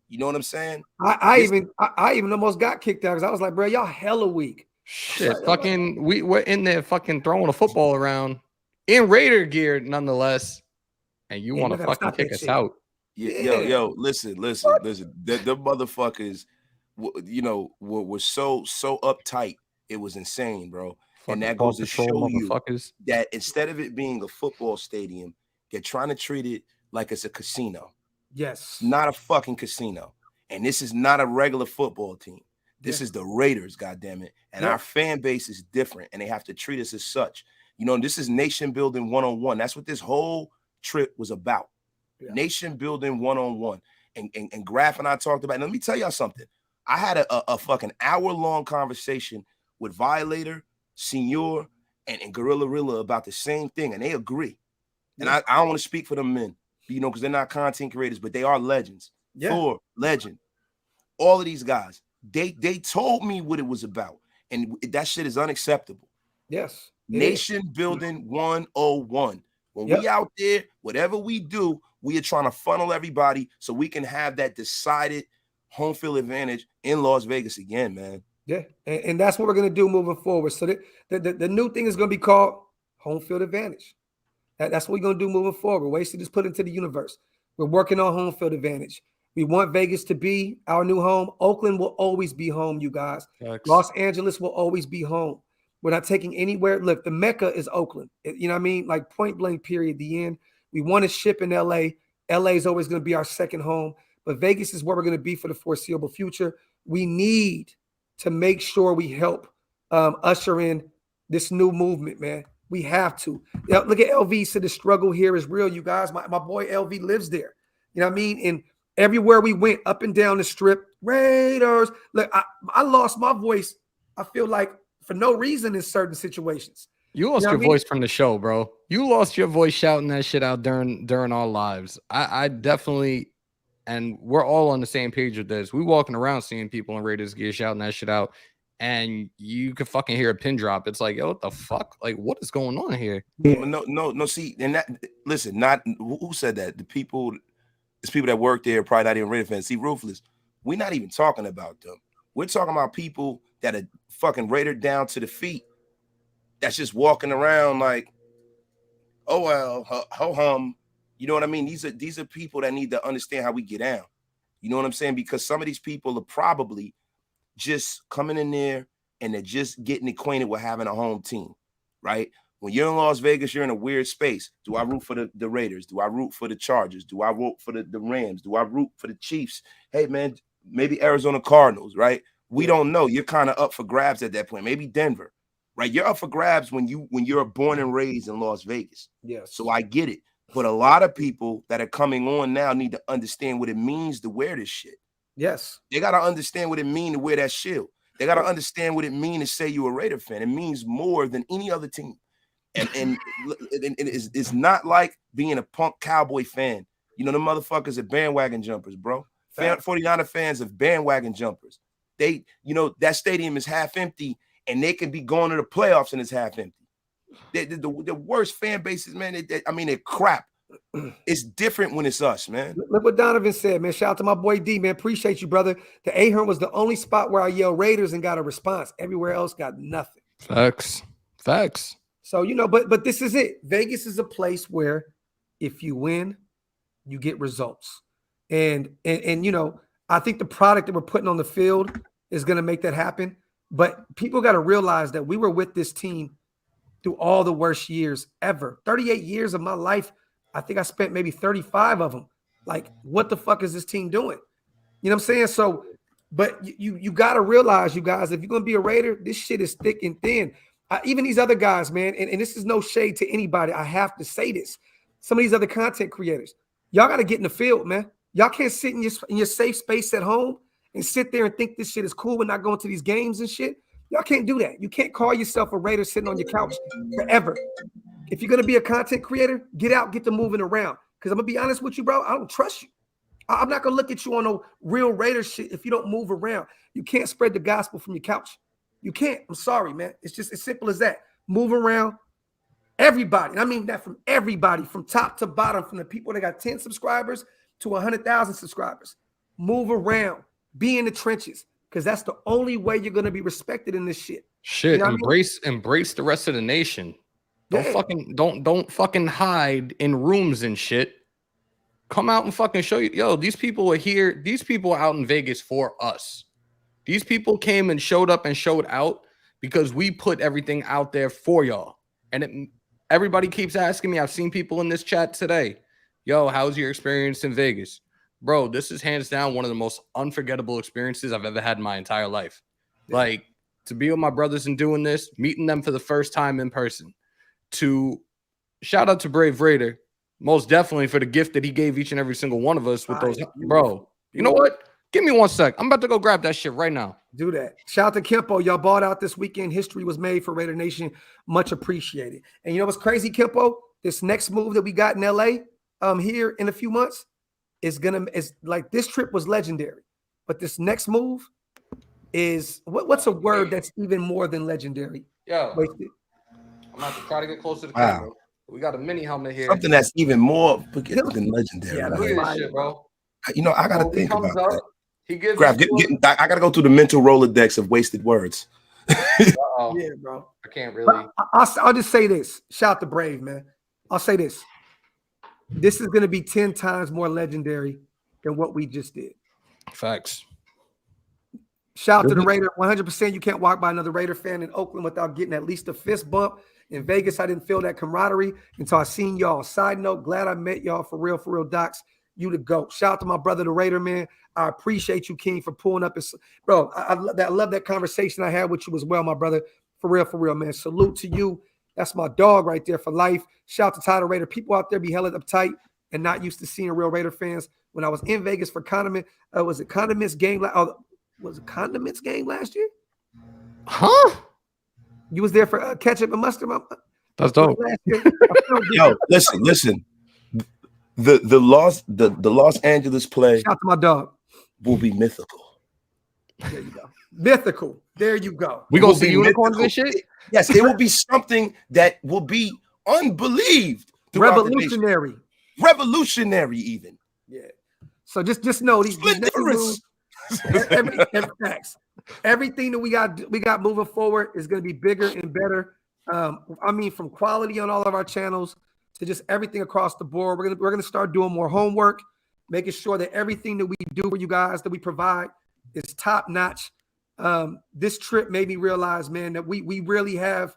You know what I'm saying? I even almost got kicked out because I was like, bro, y'all hella weak. Shit, we're in there fucking throwing a football around. In Raider gear, nonetheless, and you want to fucking kick us out? Yo, listen. The motherfuckers, were so uptight. It was insane, bro. Fucking and that goes to show you that instead of it being a football stadium, they're trying to treat it like it's a casino. Yes, not a fucking casino. And this is not a regular football team. This is the Raiders, goddammit. And our fan base is different, and they have to treat us as such. This is nation building one-on-one. That's what this whole trip was about. Yeah. Nation building one-on-one. And Graphk and I talked about it. And let me tell y'all something. I had a fucking hour-long conversation with Violator, Senor, and Gorilla Rilla about the same thing, and they agree. And I don't want to speak for them men, because they're not content creators, but they are legends. Yeah. Thor, legend. All of these guys, they told me what it was about, and that shit is unacceptable. Yes. Nation building 101. When we out there, whatever we do, we are trying to funnel everybody so we can have that decided home field advantage in Las Vegas again, man. Yeah, and that's what we're going to do moving forward. So the new thing is going to be called home field advantage. That's what we're going to do moving forward. Ways to just put into the universe. We're working on home field advantage. We want Vegas to be our new home. Oakland will always be home, you guys. Thanks. Los Angeles will always be home. We're not taking anywhere. Look, the Mecca is Oakland. You know what I mean? Like point blank period, the end. We want to ship in LA. LA is always going to be our second home. But Vegas is where we're going to be for the foreseeable future. We need to make sure we help usher in this new movement, man. We have to. Look at LV said the struggle here is real, you guys. My boy LV lives there. You know what I mean? And everywhere we went, up and down the strip, Raiders. Look, I lost my voice, I feel like, for no reason in certain situations. You lost your voice from the show, bro. You lost your voice shouting that shit out during our lives. I definitely, and we're all on the same page with this. We walking around seeing people in Raiders gear shouting that shit out, and you can fucking hear a pin drop. It's like, yo, what the fuck? Like, what is going on here? Yeah. No. See, and that, listen, not who said that? It's people that work there, probably not even Raider fans. See, Ruthless, we're not even talking about them. We're talking about people that are fucking Raider down to the feet. That's just walking around like, oh well, ho hum. You know what I mean? These are people that need to understand how we get down. You know what I'm saying? Because some of these people are probably just coming in there and they're just getting acquainted with having a home team, right? When you're in Las Vegas, you're in a weird space. Do I root for the Raiders? Do I root for the Chargers? Do I root for the Rams? Do I root for the Chiefs? Hey, man, maybe Arizona Cardinals, right? We don't know. You're kind of up for grabs at that point. Maybe Denver, right? You're up for grabs when you're born and raised in Las Vegas. Yes. So I get it. But a lot of people that are coming on now need to understand what it means to wear this shit. Yes. They got to understand what it means to wear that shield. They got to understand what it means to say you're a Raider fan. It means more than any other team. And it's not like being a punk Cowboy fan. You know, the motherfuckers are bandwagon jumpers, bro. 49er fans are bandwagon jumpers. They, you know, that stadium is half empty and they can be going to the playoffs and it's half empty. The worst fan bases, man, they're crap. It's different when it's us, man. Look what Donovan said, man. Shout out to my boy D, man. Appreciate you, brother. The Ahern was the only spot where I yelled Raiders and got a response. Everywhere else got nothing. Facts. So, you know, but this is it. Vegas is a place where if you win, you get results. And you know, I think the product that we're putting on the field is going to make that happen. But people got to realize that we were with this team through all the worst years ever. 38 years of my life, I think I spent maybe 35 of them. Like, what the fuck is this team doing? You know what I'm saying? So, but you got to realize, you guys, if you're going to be a Raider, this shit is thick and thin. Even these other guys, man, and this is no shade to anybody. I have to say this. Some of these other content creators, y'all got to get in the field, man. Y'all can't sit in your safe space at home and sit there and think this shit is cool and not going to these games and shit. Y'all can't do that. You can't call yourself a Raider sitting on your couch forever. If you're going to be a content creator, get out, get to moving around. Because I'm going to be honest with you, bro, I don't trust you. I'm not going to look at you on no real Raider shit if you don't move around. You can't spread the gospel from your couch. You can't. I'm sorry, man. It's just as simple as that. Move around. Everybody. And I mean that from everybody, from top to bottom, from the people that got 10 subscribers to 100,000 subscribers. Move around. Be in the trenches. Because that's the only way you're going to be respected in this shit. Shit, you know embrace the rest of the nation. Don't fucking hide in rooms and shit. Come out and fucking show you. Yo, these people are here. These people are out in Vegas for us. These people came and showed up and showed out because we put everything out there for y'all. And everybody keeps asking me. I've seen people in this chat today. Yo, how's your experience in Vegas? Bro, this is hands down one of the most unforgettable experiences I've ever had in my entire life. Yeah. Like, to be with my brothers and doing this, meeting them for the first time in person. To shout out to Brave Raider, most definitely for the gift that he gave each and every single one of us with those. Bro, you know what? Give me 1 sec. I'm about to go grab that shit right now. Do that. Shout out to Kempo. Y'all bought out this weekend. History was made for Raider Nation. Much appreciated. And you know what's crazy, Kempo? This next move that we got in LA here in a few months is like, this trip was legendary. But this next move is what's a word that's even more than legendary? Yo. I'm about to try to get closer to the camera. We got a mini helmet here. Something that's even more than legendary. Yeah, Look at man. this shit, bro. You know, I gotta So he think comes about that. up. He gives. Graphk, I gotta go through the mental Rolodex of wasted words. Uh-oh. Yeah, bro. I can't really. I'll just say this. Shout out to Brave, man. I'll say this. This is going to be 10 times more legendary than what we just did. Facts. Shout out to the Raider. 100% you can't walk by another Raider fan in Oakland without getting at least a fist bump. In Vegas, I didn't feel that camaraderie until I seen y'all. Side note, glad I met y'all for real, Docs. You the GOAT. Shout out to my brother, the Raider, man. I appreciate you, King, for pulling up. Bro, I love that conversation I had with you as well, my brother. For real, man. Salute to you. That's my dog right there for life. Shout out to Tyler Raider. People out there be hella uptight and not used to seeing real Raider fans. When I was in Vegas for was it Condiments game? Was it Condiments game last year? Huh? You was there for ketchup and mustard? That's dope. Yo, listen. The Los Angeles play. Shout out to my dog. Will be mythical. There you go. Mythical. There you go. We gonna see unicorns and shit? Yes, it will be something that will be unbelieved. Revolutionary. Revolutionary, even. Yeah. So just know these facts. Everything that we got moving forward is going to be bigger and better. I mean, from quality on all of our channels to just everything across the board. We're gonna start doing more homework, making sure that everything that we do for you guys, that we provide, is top notch. This trip made me realize, man, that we really have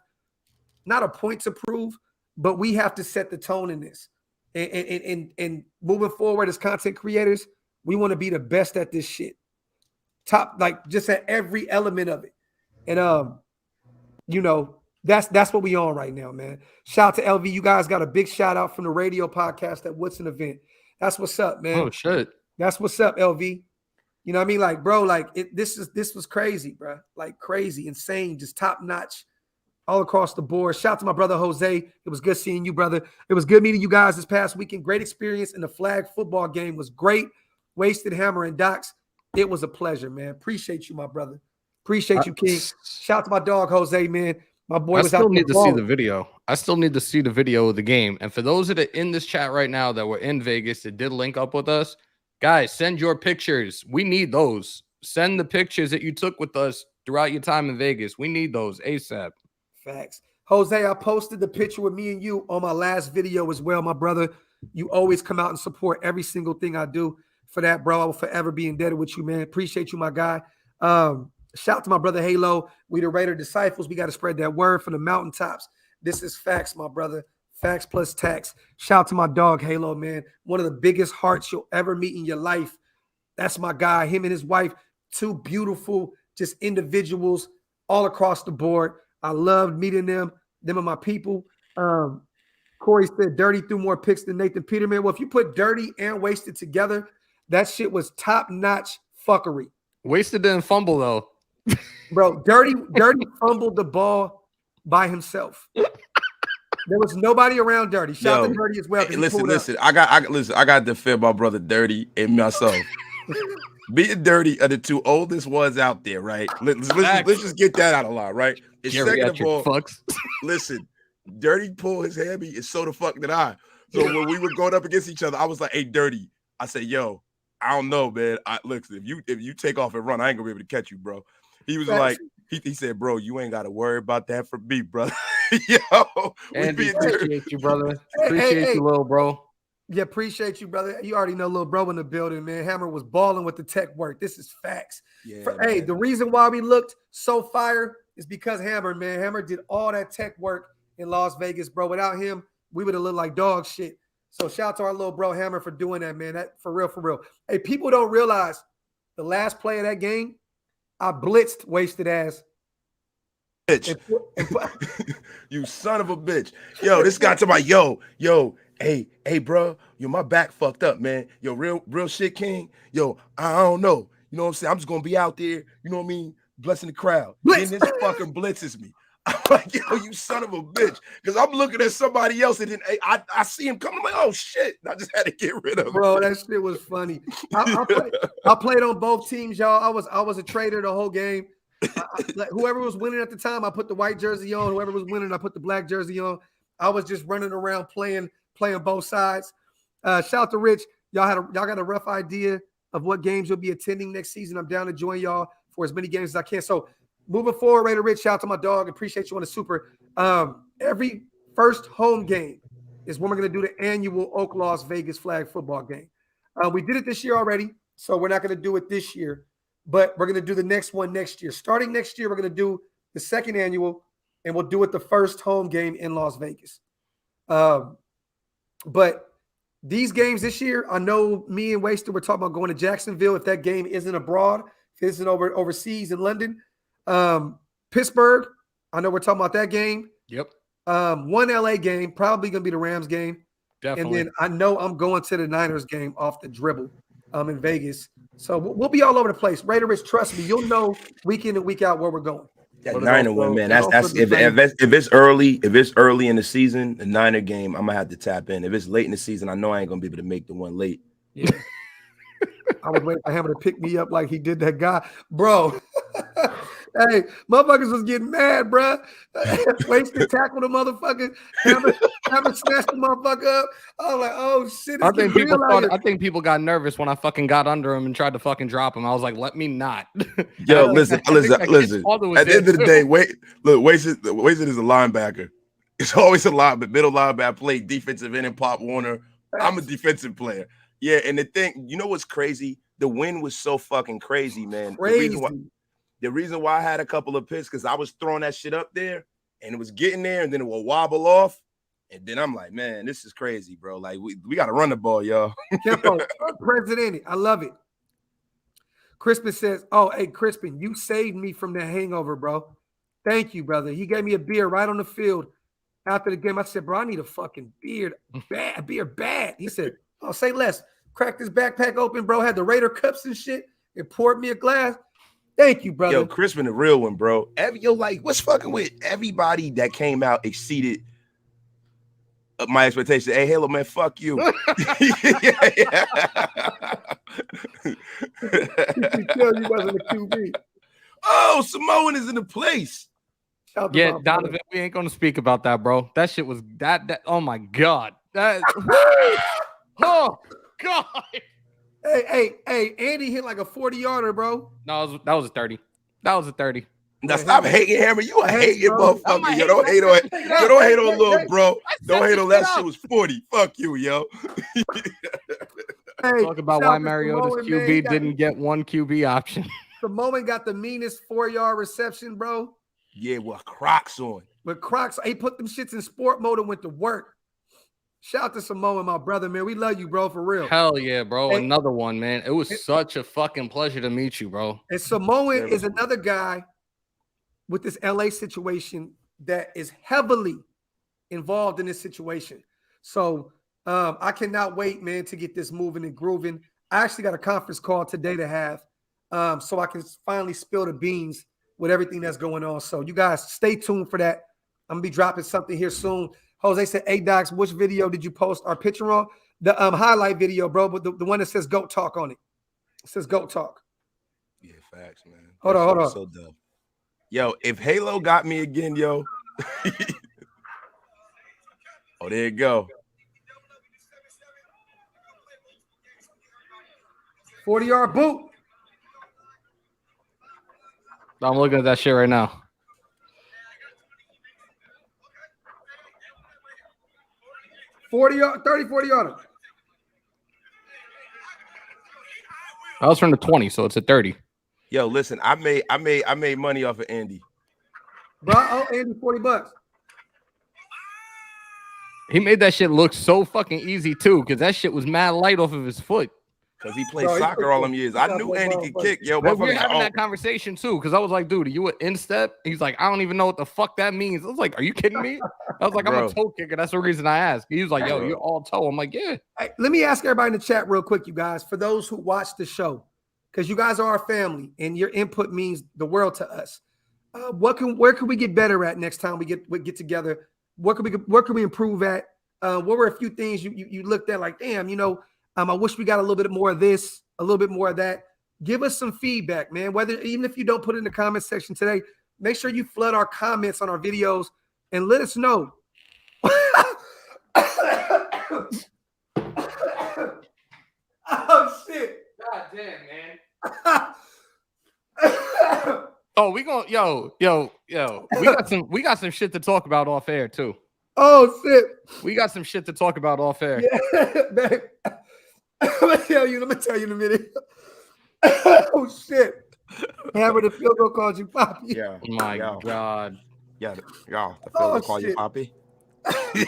not a point to prove, but we have to set the tone in this. And moving forward as content creators, we want to be the best at this shit. Top, like just at every element of it. And you know, that's what we on right now, man. Shout out to LV. You guys got a big shout out from the radio podcast at Woodson event. That's what's up, man. Oh shit. That's what's up, LV. You know what I mean? Like, bro, like this was crazy, bro. Like crazy, insane, just top notch all across the board. Shout out to my brother Jose. It was good seeing you, brother. It was good meeting you guys this past weekend. Great experience, and the flag football game was great. Wasted Hammer and Docs. It was a pleasure, man. Appreciate you, my brother. Appreciate you, King. Shout out to my dog Jose, man. My boy was out. I still need to see the video. I still need to see the video of the game. And for those that are in this chat right now that were in Vegas that did link up with us, guys, send your pictures. We need those. Send the pictures that you took with us throughout your time in Vegas. We need those ASAP. Facts. Jose, I posted the picture with me and you on my last video as well, my brother. You always come out and support every single thing I do. For that, bro, I will forever be indebted with you, man. Appreciate you, my guy. Shout out to my brother Halo. We the Raider disciples. We got to spread that word from the mountaintops. This is facts, my brother. Facts plus tax. Shout out to my dog Halo, man. One of the biggest hearts you'll ever meet in your life. That's my guy. Him and his wife, two beautiful, just individuals all across the board. I loved meeting them. Them are my people. Corey said Dirty threw more picks than Nathan Peterman. Well, if you put Dirty and Wasted together, that shit was top-notch fuckery. Wasted didn't fumble, though. Bro, Dirty fumbled the ball by himself. There was nobody around Dirty. Shout out to Dirty as well. Hey, listen. I got to defend my brother Dirty and myself. Being Dirty are the two oldest ones out there, right? Let's just get that out of line, right? And second of all, fucks. Listen, Dirty pulled his hammy and so the fuck did I. So when we were going up against each other, I was like, "Hey, Dirty," I said, "Yo, I don't know, man. Listen, if you take off and run, I ain't gonna be able to catch you, bro." He was like, he said, "Bro, you ain't got to worry about that for me, brother." Yo, Andy, appreciate you, brother. Appreciate you, little bro. Yeah, appreciate you, brother. You already know little bro in the building, man. Hammer was balling with the tech work. This is facts. Yeah, hey, the reason why we looked so fire is because Hammer, man. Hammer did all that tech work in Las Vegas, bro. Without him, we would have looked like dog shit. So shout out to our little bro Hammer for doing that, man. That for real. Hey, people don't realize the last play of that game, I blitzed Wasted ass. Bitch. You son of a bitch. Yo, this guy to my yo, hey, bro. Yo, my back fucked up, man. Yo, real shit, King. Yo, I don't know. You know what I'm saying? I'm just gonna be out there, you know what I mean? Blessing the crowd. Blitz. And this fucking blitzes me. I'm like, yo, you son of a bitch. Because I'm looking at somebody else and then I see him coming. I'm like, oh shit. And I just had to get rid of him. Bro, that shit was funny. I played on both teams, y'all. I was a trader the whole game. Like, whoever was winning at the time, I put the white jersey on. Whoever was winning, I put the black jersey on. I was just running around playing both sides. Shout out to Rich. Y'all got a rough idea of what games you'll be attending next season. I'm down to join y'all for as many games as I can. So moving forward, Raider Rich, shout out to my dog. Appreciate you on the super. Every first home game is when we're going to do the annual Oaklosvegas flag football game. We did it this year already, so we're not going to do it this year, but we're going to do the next one next year. Starting next year, we're going to do the second annual, and we'll do it the first home game in Las Vegas. But these games this year, I know me and Wasted were talking about going to Jacksonville if that game isn't abroad, if it isn't overseas in London. Pittsburgh, I know we're talking about that game. Yep. One LA game, probably going to be the Rams game. Definitely. And then I know I'm going to the Niners game off the dribble in Vegas. So we'll be all over the place. Raider Rich, trust me, you'll know week in and week out where we're going. That Niner win, man. That's if it's early in the season, the Niner game, I'm gonna have to tap in. If it's late in the season, I know I ain't gonna be able to make the one late. Yeah. I was waiting for him to pick me up like he did that guy, bro. Hey, motherfuckers was getting mad, bro. Wasted tackle the motherfucker. Haven't snatched the motherfucker up. I was like, oh shit. I think people got nervous when I fucking got under him and tried to fucking drop him. I was like, let me not. Yo, listen. At the end of the day, Wasted is a linebacker. It's always a linebacker, middle linebacker, play defensive end and Pop Warner. I'm a defensive player. Yeah, and the thing, you know what's crazy? The win was so fucking crazy, man. The reason why I had a couple of picks because I was throwing that shit up there and it was getting there and then it will wobble off. And then I'm like, man, this is crazy, bro. Like, we got to run the ball, y'all. President, I love it. Crispin says, oh, hey, Crispin, you saved me from that hangover, bro. Thank you, brother. He gave me a beer right on the field after the game. I said, bro, I need a fucking beer bad. He said, oh, say less. Cracked his backpack open, bro. Had the Raider cups and shit and poured me a glass. Thank you, brother. Yo, Crispin, the real one, bro. What's fucking with everybody that came out exceeded my expectations. Hey, Halo, man, fuck you. You tell you wasn't a QB. Oh, Samoan is in the place. Yeah, Donovan, we ain't gonna speak about that, bro. That shit was that. Oh my god. That. Oh god. Hey, Andy hit like a 40-yarder, bro. No, that was a 30. That was a 30. Now stop hating, Hammer. You a hating motherfucker. Yo, don't hate on it. Yo, don't hate on little bro. Don't hate on that shit was 40. Fuck you, yo. Hey, talk about why Mariota's QB didn't get one QB option. Samoan got the meanest 4-yard reception, bro. Yeah, with Crocs on. With Crocs, he put them shits in sport mode and went to work. Shout out to Samoan, my brother, man. We love you, bro, for real. Hell yeah, bro. Hey, another one, man. It was such a fucking pleasure to meet you, bro. And Samoan is another guy with this LA situation that is heavily involved in this situation. So I cannot wait, man, to get this moving and grooving. I actually got a conference call today to have so I can finally spill the beans with everything that's going on. So you guys stay tuned for that. I'm going to be dropping something here soon. Jose said, hey, Docs, which video did you post our picture on? The highlight video, bro, but the one that says GOAT Talk on it. It says GOAT Talk. Yeah, facts, man. Hold on. So dope. Yo, if Halo got me again, yo. Oh, there you go. 40-yard boot. I'm looking at that shit right now. $40 yarder. That was from the 20, so it's a 30. Yo, listen, I made money off of Andy. Bro, I owe Andy $40. He made that shit look so fucking easy too, because that shit was mad light off of his foot. Because he played soccer all them years. I knew Andy could kick. Yo, we were having that conversation too, because I was like, dude, are you an instep? He's like, I don't even know what the fuck that means. I was like, are you kidding me? I was like, I'm a toe kicker. That's the reason I asked. He was like, yo, you're all toe. I'm like, yeah. Hey, let me ask everybody in the chat real quick, you guys, for those who watch the show, because you guys are our family and your input means the world to us. Where can we get better at next time we get together? Where can we improve at? What were a few things you looked at like, damn, I wish we got a little bit more of this, a little bit more of that. Give us some feedback, man. Even if you don't put it in the comment section today, make sure you flood our comments on our videos and let us know Oh, we gonna yo. We got some shit to talk about off air too. Oh shit. We got some shit to talk about off air. Yeah, babe. Let me tell you in a minute. Oh shit. Hammer, the field goal called you Poppy. Yeah. Oh my God. Yeah. The field Oh, goal call you shit. Poppy.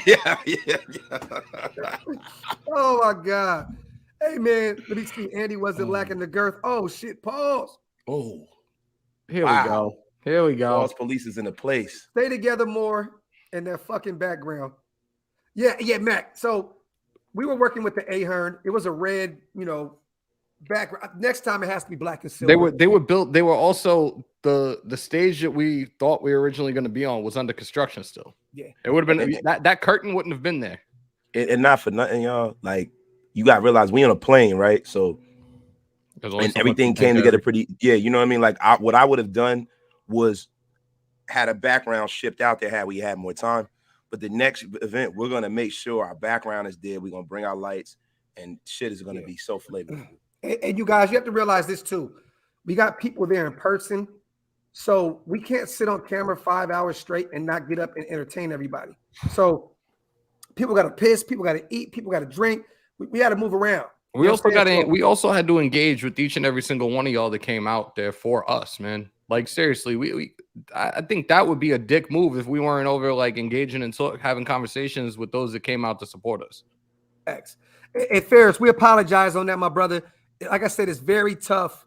Yeah. Oh my God. Hey man, let me see. Andy wasn't lacking the girth. Oh shit. Pause. Oh. Here Wow. we go. Here we go. False police is in a place. Stay together more in that fucking background. Yeah, Mac. So we were working with the Ahern. It was a red, background. Next time it has to be black and silver. They were built. They were also the stage that we thought we were originally going to be on was under construction still. Yeah, it would have been that curtain wouldn't have been there. And not for nothing, y'all. Like you got to realize we on a plane, right? So and everything came together pretty. Yeah, you know what I mean. Like what I would have done was had a background shipped out there had we had more time. But the next event, we're gonna make sure our background is there. We're gonna bring our lights, and shit is gonna be so flavorful. And you guys, you have to realize this too. We got people there in person, so we can't sit on camera 5 hours straight and not get up and entertain everybody. So people got to piss, people got to eat, people got to drink. We got to move around. We also had to engage with each and every single one of y'all that came out there for us, man. Like seriously, I think that would be a dick move if we weren't over like engaging and having conversations with those that came out to support us. Thanks. And Ferris, we apologize on that, my brother. Like I said, it's very tough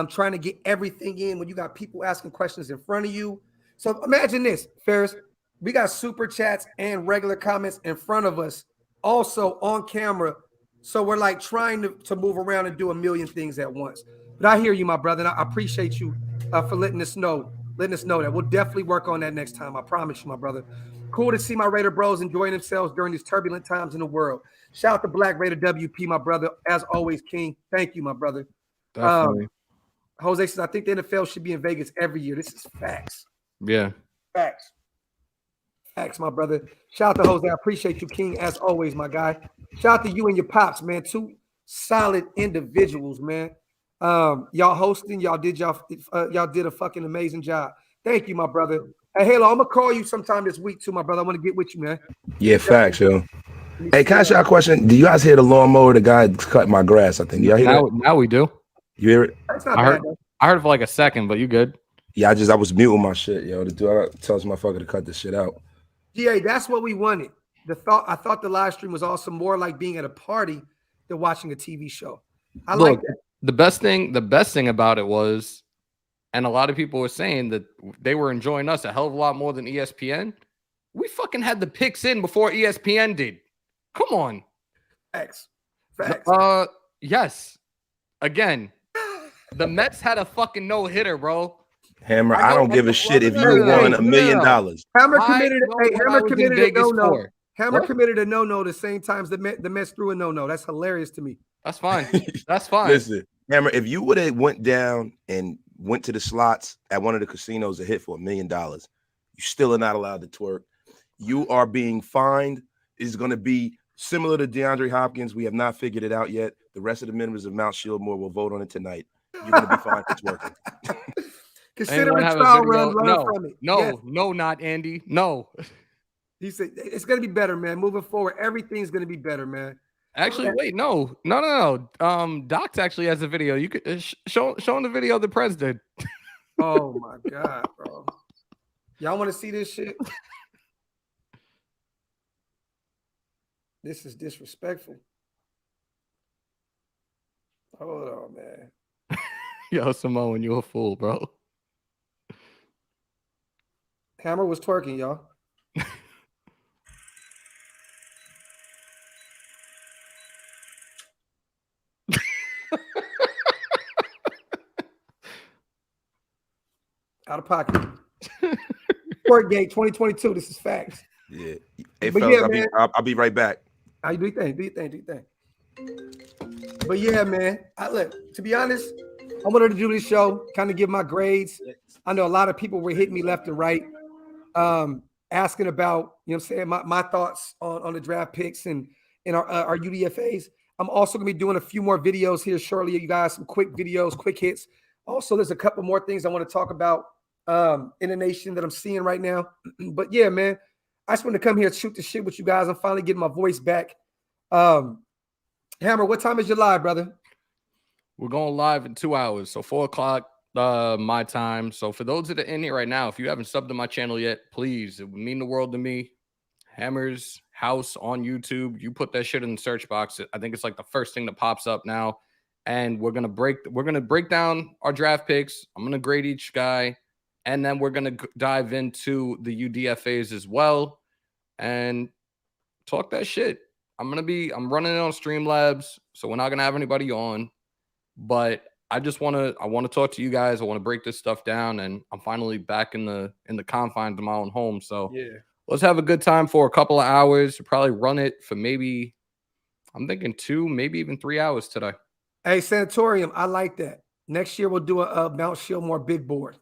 trying to get everything in when you got people asking questions in front of you. So imagine this, Ferris. We got super chats and regular comments in front of us, also on camera. So we're like trying to move around and do a million things at once. But I hear you, my brother, and I appreciate you for letting us know that. We'll definitely work on that next time. I promise you, my brother. Cool to see my Raider bros enjoying themselves during these turbulent times in the world. Shout out to Black Raider WP, my brother. As always, King. Thank you, my brother. Definitely. Jose says, I think the NFL should be in Vegas every year. This is facts. Yeah. Facts. Facts, my brother. Shout out to Jose. I appreciate you, King, as always, my guy. Shout out to you and your pops, man. Two solid individuals, man. Y'all hosting, y'all did a fucking amazing job. Thank you, my brother. Hey, Halo, I'm gonna call you sometime this week too, my brother. I want to get with you, man. Yeah, facts, yo. Hey, can I ask you a question? Do you guys hear the lawnmower? The guy cut my grass, I think. Y'all hear that? Now we do. You hear it? That's not bad, though. I heard it for like a second, but you good? Yeah, I was muting my shit, yo. The dude tells my motherfucker to cut this shit out. GA, that's what we wanted. I thought the live stream was also more like being at a party than watching a TV show. I like that. The best thing about it was, and a lot of people were saying that they were enjoying us a hell of a lot more than ESPN. We fucking had the picks in before ESPN did. Come on. Facts. Yes. Again, the Mets had a fucking no-hitter, bro. Hammer, I don't give a shit if you won $1 million. Hammer committed a no-no. Hammer What? committed a no-no the same times the Mets threw a no-no. That's hilarious to me. That's fine. That's fine. Listen, Hammer, if you would have went down and went to the slots at one of the casinos and hit for $1 million, you still are not allowed to twerk. You are being fined. It's going to be similar to DeAndre Hopkins. We have not figured it out yet. The rest of the members of Mount Shieldmore will vote on it tonight. You're going to be fined for twerking. Consider a trial run. Learn from it. No, not Andy. No. He said it's going to be better, man. Moving forward, everything's going to be better, man. Actually, wait, no. Docs actually has a video. You could show him the video the Prez did. Oh my God, bro! Y'all want to see this shit? This is disrespectful. Hold on, man. Yo, Samoan, you a fool, bro. Hammer was twerking, y'all. Out of pocket. Court Gate 2022. This is facts. Yeah. Hey, But fellas, yeah, I'll be right back. How you do your thing? Do your thing. But yeah, man. Look, to be honest, I wanted to do this show, kind of give my grades. I know a lot of people were hitting me left and right, asking about, you know what I'm saying, my thoughts on the draft picks and our UDFAs. I'm also going to be doing a few more videos here shortly. You guys, some quick videos, quick hits. Also, there's a couple more things I want to talk about in the nation that I'm seeing right now. But yeah, man, I just want to come here and shoot the shit with you guys. I'm finally getting my voice back. Hammer, what time is your live, brother? We're going live in 2 hours, so 4 o'clock my time. So for those that are in here right now, if you haven't subbed to my channel yet, please, it would mean the world to me. Hammer's House on YouTube. You put that shit in the search box. I think it's like the first thing that pops up now. And we're gonna break down our draft picks. I'm gonna grade each guy, and then we're gonna dive into the UDFAs as well and talk that shit. I'm running it on Streamlabs, so we're not gonna have anybody on. But I want to talk to you guys. I want to break this stuff down, and I'm finally back in the confines of my own home. So yeah, let's have a good time for a couple of hours. Probably run it for maybe, I'm thinking 2, maybe even 3 hours today. Hey, Sanatorium, I like that. Next year we'll do a Mount Shillmore big board,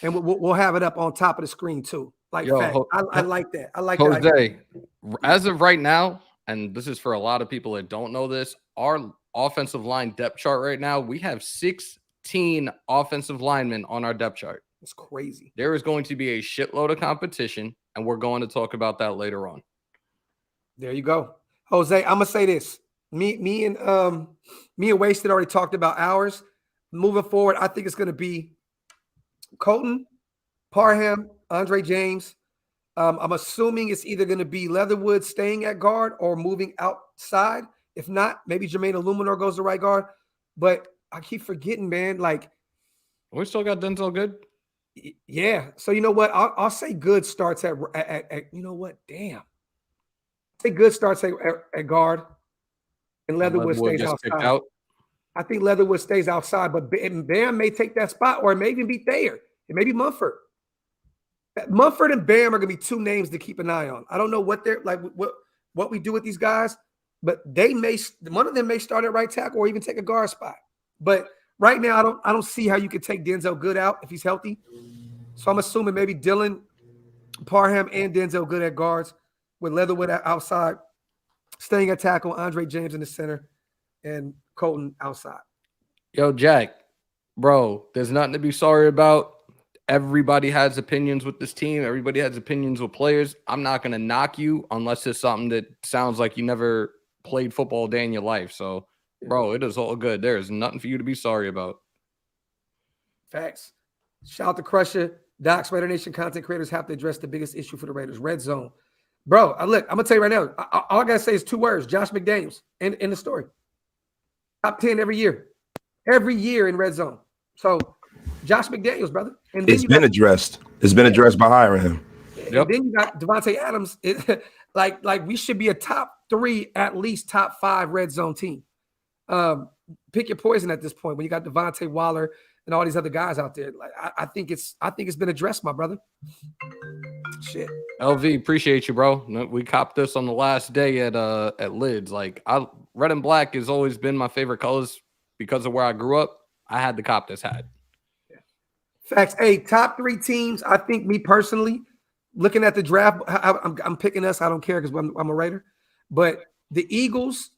and we'll have it up on top of the screen too. Like, Yo, I like that. I like Jose, that. as of right now, and this is for a lot of people that don't know this, our offensive line depth chart right now, we have 16 offensive linemen on our depth chart. It's crazy. There is going to be a shitload of competition, and we're going to talk about that later on. There you go. Jose, I'm gonna say this. Me and Wasted already talked about ours. Moving forward, I think it's gonna be Colton, Parham, Andre James. I'm assuming it's either going to be Leatherwood staying at guard or moving outside. If not, maybe Jermaine Illuminor goes to right guard. But I keep forgetting, man. Like, we still got Denzel Good. Yeah. So you know what? I'll say Good starts at you know what? Damn. Say Good starts at guard, and Leatherwood stays outside. I think Leatherwood stays outside, but Bam may take that spot, or it may even be Thayer. It may be Mumford. Mumford and Bam are going to be 2 names to keep an eye on. I don't know what they're like, what we do with these guys, but one of them may start at right tackle or even take a guard spot. But right now, I don't see how you could take Denzel Good out if he's healthy. So I'm assuming maybe Dylan, Parham, and Denzel Good at guards, with Leatherwood outside, staying at tackle, Andre James in the center, and Colton outside. Yo, Jack, bro, there's nothing to be sorry about. Everybody has opinions with this team. Everybody has opinions with players. I'm not going to knock you unless it's something that sounds like you never played football a day in your life. So, bro, it is all good. There is nothing for you to be sorry about. Facts. Shout out to Crusher. Doc's RaiderNation content creators have to address the biggest issue for the Raiders, red zone. Bro, look, I'm going to tell you right now, all I got to say is 2 words, Josh McDaniels, in the story. Top 10 every year. Every year in red zone. So, Josh McDaniels, brother. And it's been addressed. It's been addressed by hiring him. And then you got Devontae Adams. Like we should be a top 3, at least top 5 red zone team. Pick your poison at this point when you got Devontae, Waller, and all these other guys out there. Like I think it's been addressed, my brother. Shit. LV, appreciate you, bro. We copped this on the last day at Lids. Like red and black has always been my favorite colors because of where I grew up. I had to cop this hat. Facts. Hey, top 3 teams. I think me personally, looking at the draft, I'm picking us. I don't care because I'm a Raider. But the Eagles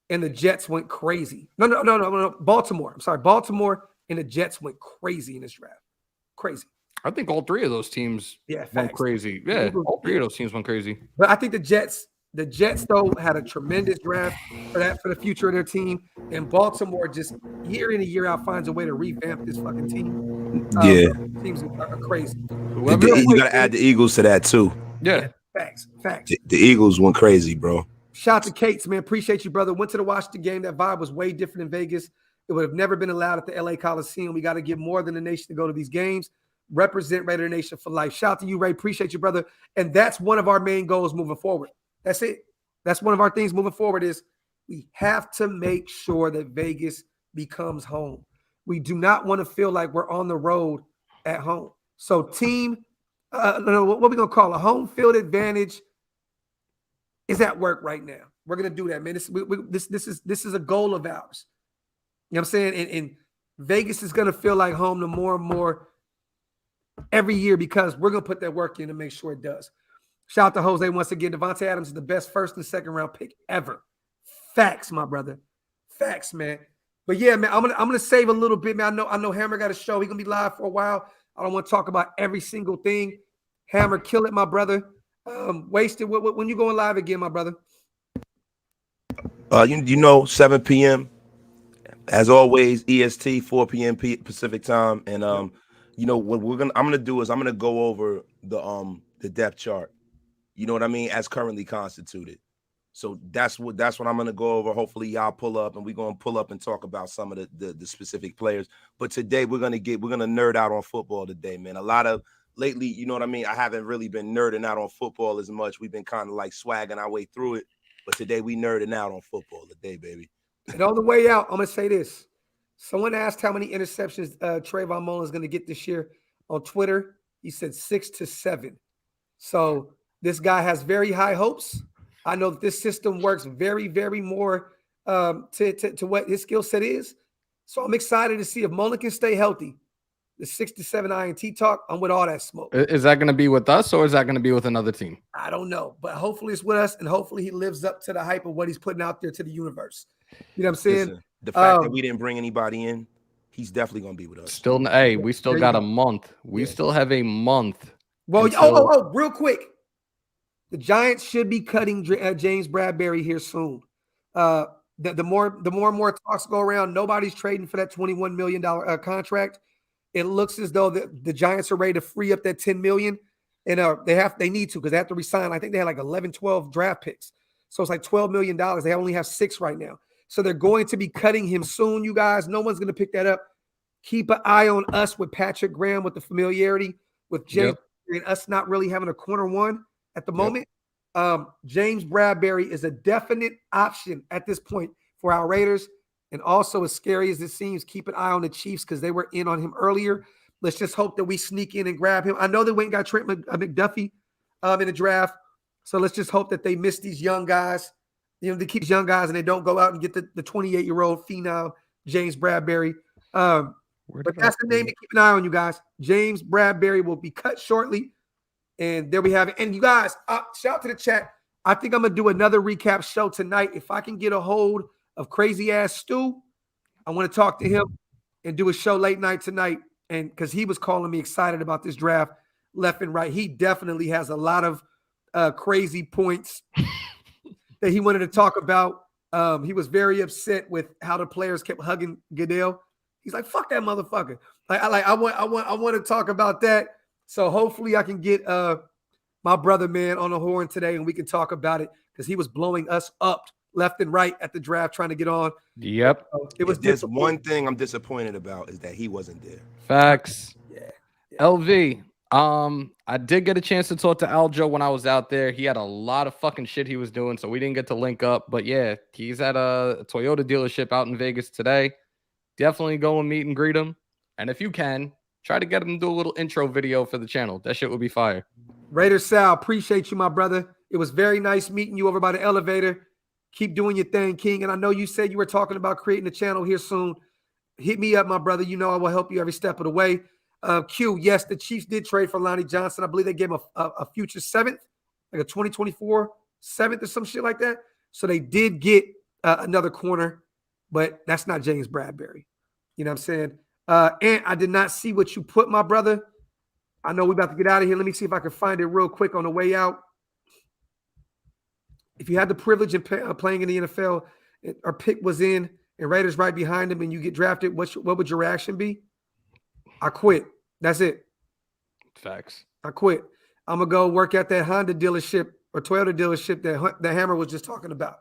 and the Jets went crazy. No. Baltimore. I'm sorry. Baltimore and the Jets went crazy in this draft. Crazy. I think all 3 of those teams went crazy. Yeah, all 3 of those teams went crazy. But I think the Jets though had a tremendous draft for the future of their team, and Baltimore just year in and year out finds a way to revamp this fucking team. Teams are crazy. You got to add the Eagles to that too. Yeah. Facts. The Eagles went crazy, bro. Shout out to Cates, man. Appreciate you, brother. Went to the Washington game. That vibe was way different in Vegas. It would have never been allowed at the LA Coliseum. We got to give more than the nation to go to these games. Represent Raider Nation for life. Shout out to you, Ray. Appreciate you, brother. And that's one of our main goals moving forward. That's it. That's one of our things moving forward is we have to make sure that Vegas becomes home. We do not want to feel like we're on the road at home. So team, what are we going to call a home field advantage is at work right now. We're going to do that, man. This is a goal of ours. You know what I'm saying? And Vegas is going to feel like home to more and more every year because we're going to put that work in to make sure it does. Shout out to Jose once again. Devontae Adams is the best 1st and 2nd round pick ever. Facts, my brother. Facts, man. But yeah, man, I'm gonna save a little bit, man. I know Hammer got a show. He's gonna be live for a while. I don't want to talk about every single thing. Hammer, kill it, my brother. Wasted. When you going live again, my brother? 7 p.m. as always, EST, 4 p.m. Pacific time, and what I'm gonna do is I'm gonna go over the depth chart. You know what I mean, as currently constituted. So that's what I'm gonna go over. Hopefully, y'all pull up, and we're gonna pull up and talk about some of the specific players. But today we're gonna nerd out on football today, man. A lot of lately, you know what I mean. I haven't really been nerding out on football as much. We've been kind of like swagging our way through it. But today we nerding out on football today, baby. And on the way out, I'm gonna say this. Someone asked how many interceptions Trayvon Mullen is gonna get this year on Twitter. He said 6 to 7. So this guy has very high hopes. I know that this system works very, very more to what his skill set is. So I'm excited to see if Mullen can stay healthy. The 6 to 7 INT talk, I'm with all that smoke. Is that going to be with us or is that going to be with another team? I don't know, but hopefully it's with us, and hopefully he lives up to the hype of what he's putting out there to the universe. You know what I'm saying? Listen, the fact that we didn't bring anybody in, he's definitely going to be with us. Still, hey, we still got a month. We still have a month. Well, real quick. The Giants should be cutting James Bradberry here soon. The more and more talks go around, nobody's trading for that $21 million contract. It looks as though the Giants are ready to free up that $10 million, and they need to because they have to resign. I think they had like 11, 12 draft picks, so it's like $12 million. They only have 6 right now, so they're going to be cutting him soon. You guys, no one's going to pick that up. Keep an eye on us with Patrick Graham, with the familiarity with James and us not really having a corner one at the moment. James Bradberry is a definite option at this point for our Raiders. And also, as scary as it seems, keep an eye on the Chiefs because they were in on him earlier. Let's just hope that we sneak in and grab him. I know they went and got Trent McDuffie in the draft. So let's just hope that they miss these young guys. You know, they keep young guys and they don't go out and get the 28-year-old phenom, James Bradberry. But that's the name to keep an eye on, you guys. James Bradberry will be cut shortly. And there we have it. And you guys, shout out to the chat. I think I'm going to do another recap show tonight. If I can get a hold of crazy ass Stu, I want to talk to him and do a show late night tonight. And because he was calling me excited about this draft left and right. He definitely has a lot of crazy points that he wanted to talk about. He was very upset with how the players kept hugging Goodell. He's like, fuck that motherfucker. I want to talk about that. So hopefully I can get my brother, man, on the horn today and we can talk about it because he was blowing us up left and right at the draft trying to get on. Yep. It was There's one thing I'm disappointed about is that he wasn't there. Facts. Yeah. LV. I did get a chance to talk to Aljo when I was out there. He had a lot of fucking shit he was doing, so we didn't get to link up. But yeah, he's at a Toyota dealership out in Vegas today. Definitely go and meet and greet him. And if you can, try to get him to do a little intro video for the channel. That shit would be fire. Raider Sal, appreciate you, my brother. It was very nice meeting you over by the elevator. Keep doing your thing, King. And I know you said you were talking about creating a channel here soon. Hit me up, my brother. You know I will help you every step of the way. Q, yes, the Chiefs did trade for Lonnie Johnson. I believe they gave him a future 7th, like a 2024 7th or some shit like that. So they did get another corner, but that's not James Bradberry. You know what I'm saying? And I did not see what you put, my brother. I know we're about to get out of here. Let me see if I can find it real quick on the way out. If you had the privilege of playing in the NFL, our pick was in, and Raiders right behind him, and you get drafted, what would your reaction be? I quit. That's it. Facts. I quit. I'm going to go work at that Honda dealership or Toyota dealership that Hammer was just talking about.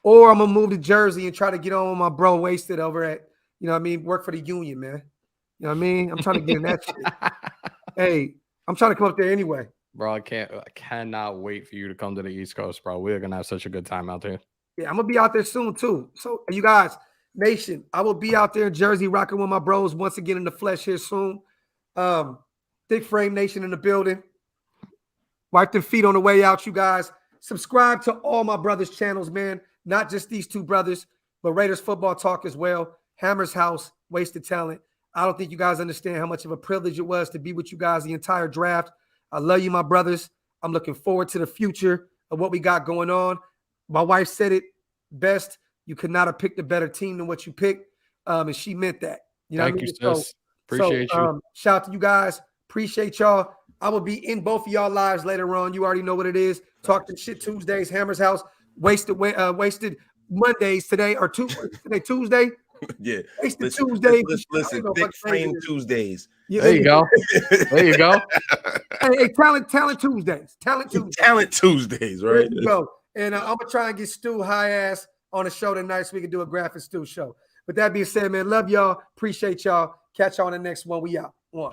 Or I'm going to move to Jersey and try to get on with my bro Wasted over at, you know what I mean, work for the union, man. You know what I mean? I'm trying to get in that shit. Hey, I'm trying to come up there anyway. Bro, I cannot wait for you to come to the East Coast, bro. We're going to have such a good time out there. Yeah, I'm going to be out there soon, too. So, you guys, Nation, I will be out there in Jersey rocking with my bros once again in the flesh here soon. Thick Frame Nation in the building. Wipe their feet on the way out, you guys. Subscribe to all my brothers' channels, man. Not just these two brothers, but Raiders Football Talk as well. Hammer's House, Wasted Talent. I don't think you guys understand how much of a privilege it was to be with you guys the entire draft. I love you, my brothers. I'm looking forward to the future of what we got going on. My wife said it best. You could not have picked a better team than what you picked. And she meant that. You know Thank what I you, mean? sis. Appreciate you. Shout out to you guys. Appreciate y'all. I will be in both of y'all lives later on. You already know what it is. Talking shit Tuesdays, Hammer's House, wasted Mondays today or today Tuesday. Yeah. Wasted Tuesdays. Listen, Thick Frame Tuesdays. Yeah, There you go. There you go. Hey, Talent Tuesdays. Talent Tuesdays, right? There you go. And I'm gonna try and get Stu high ass on the show tonight so we can do a Graphk Stu show. But that being said, man, love y'all. Appreciate y'all. Catch y'all on the next one. We out. One.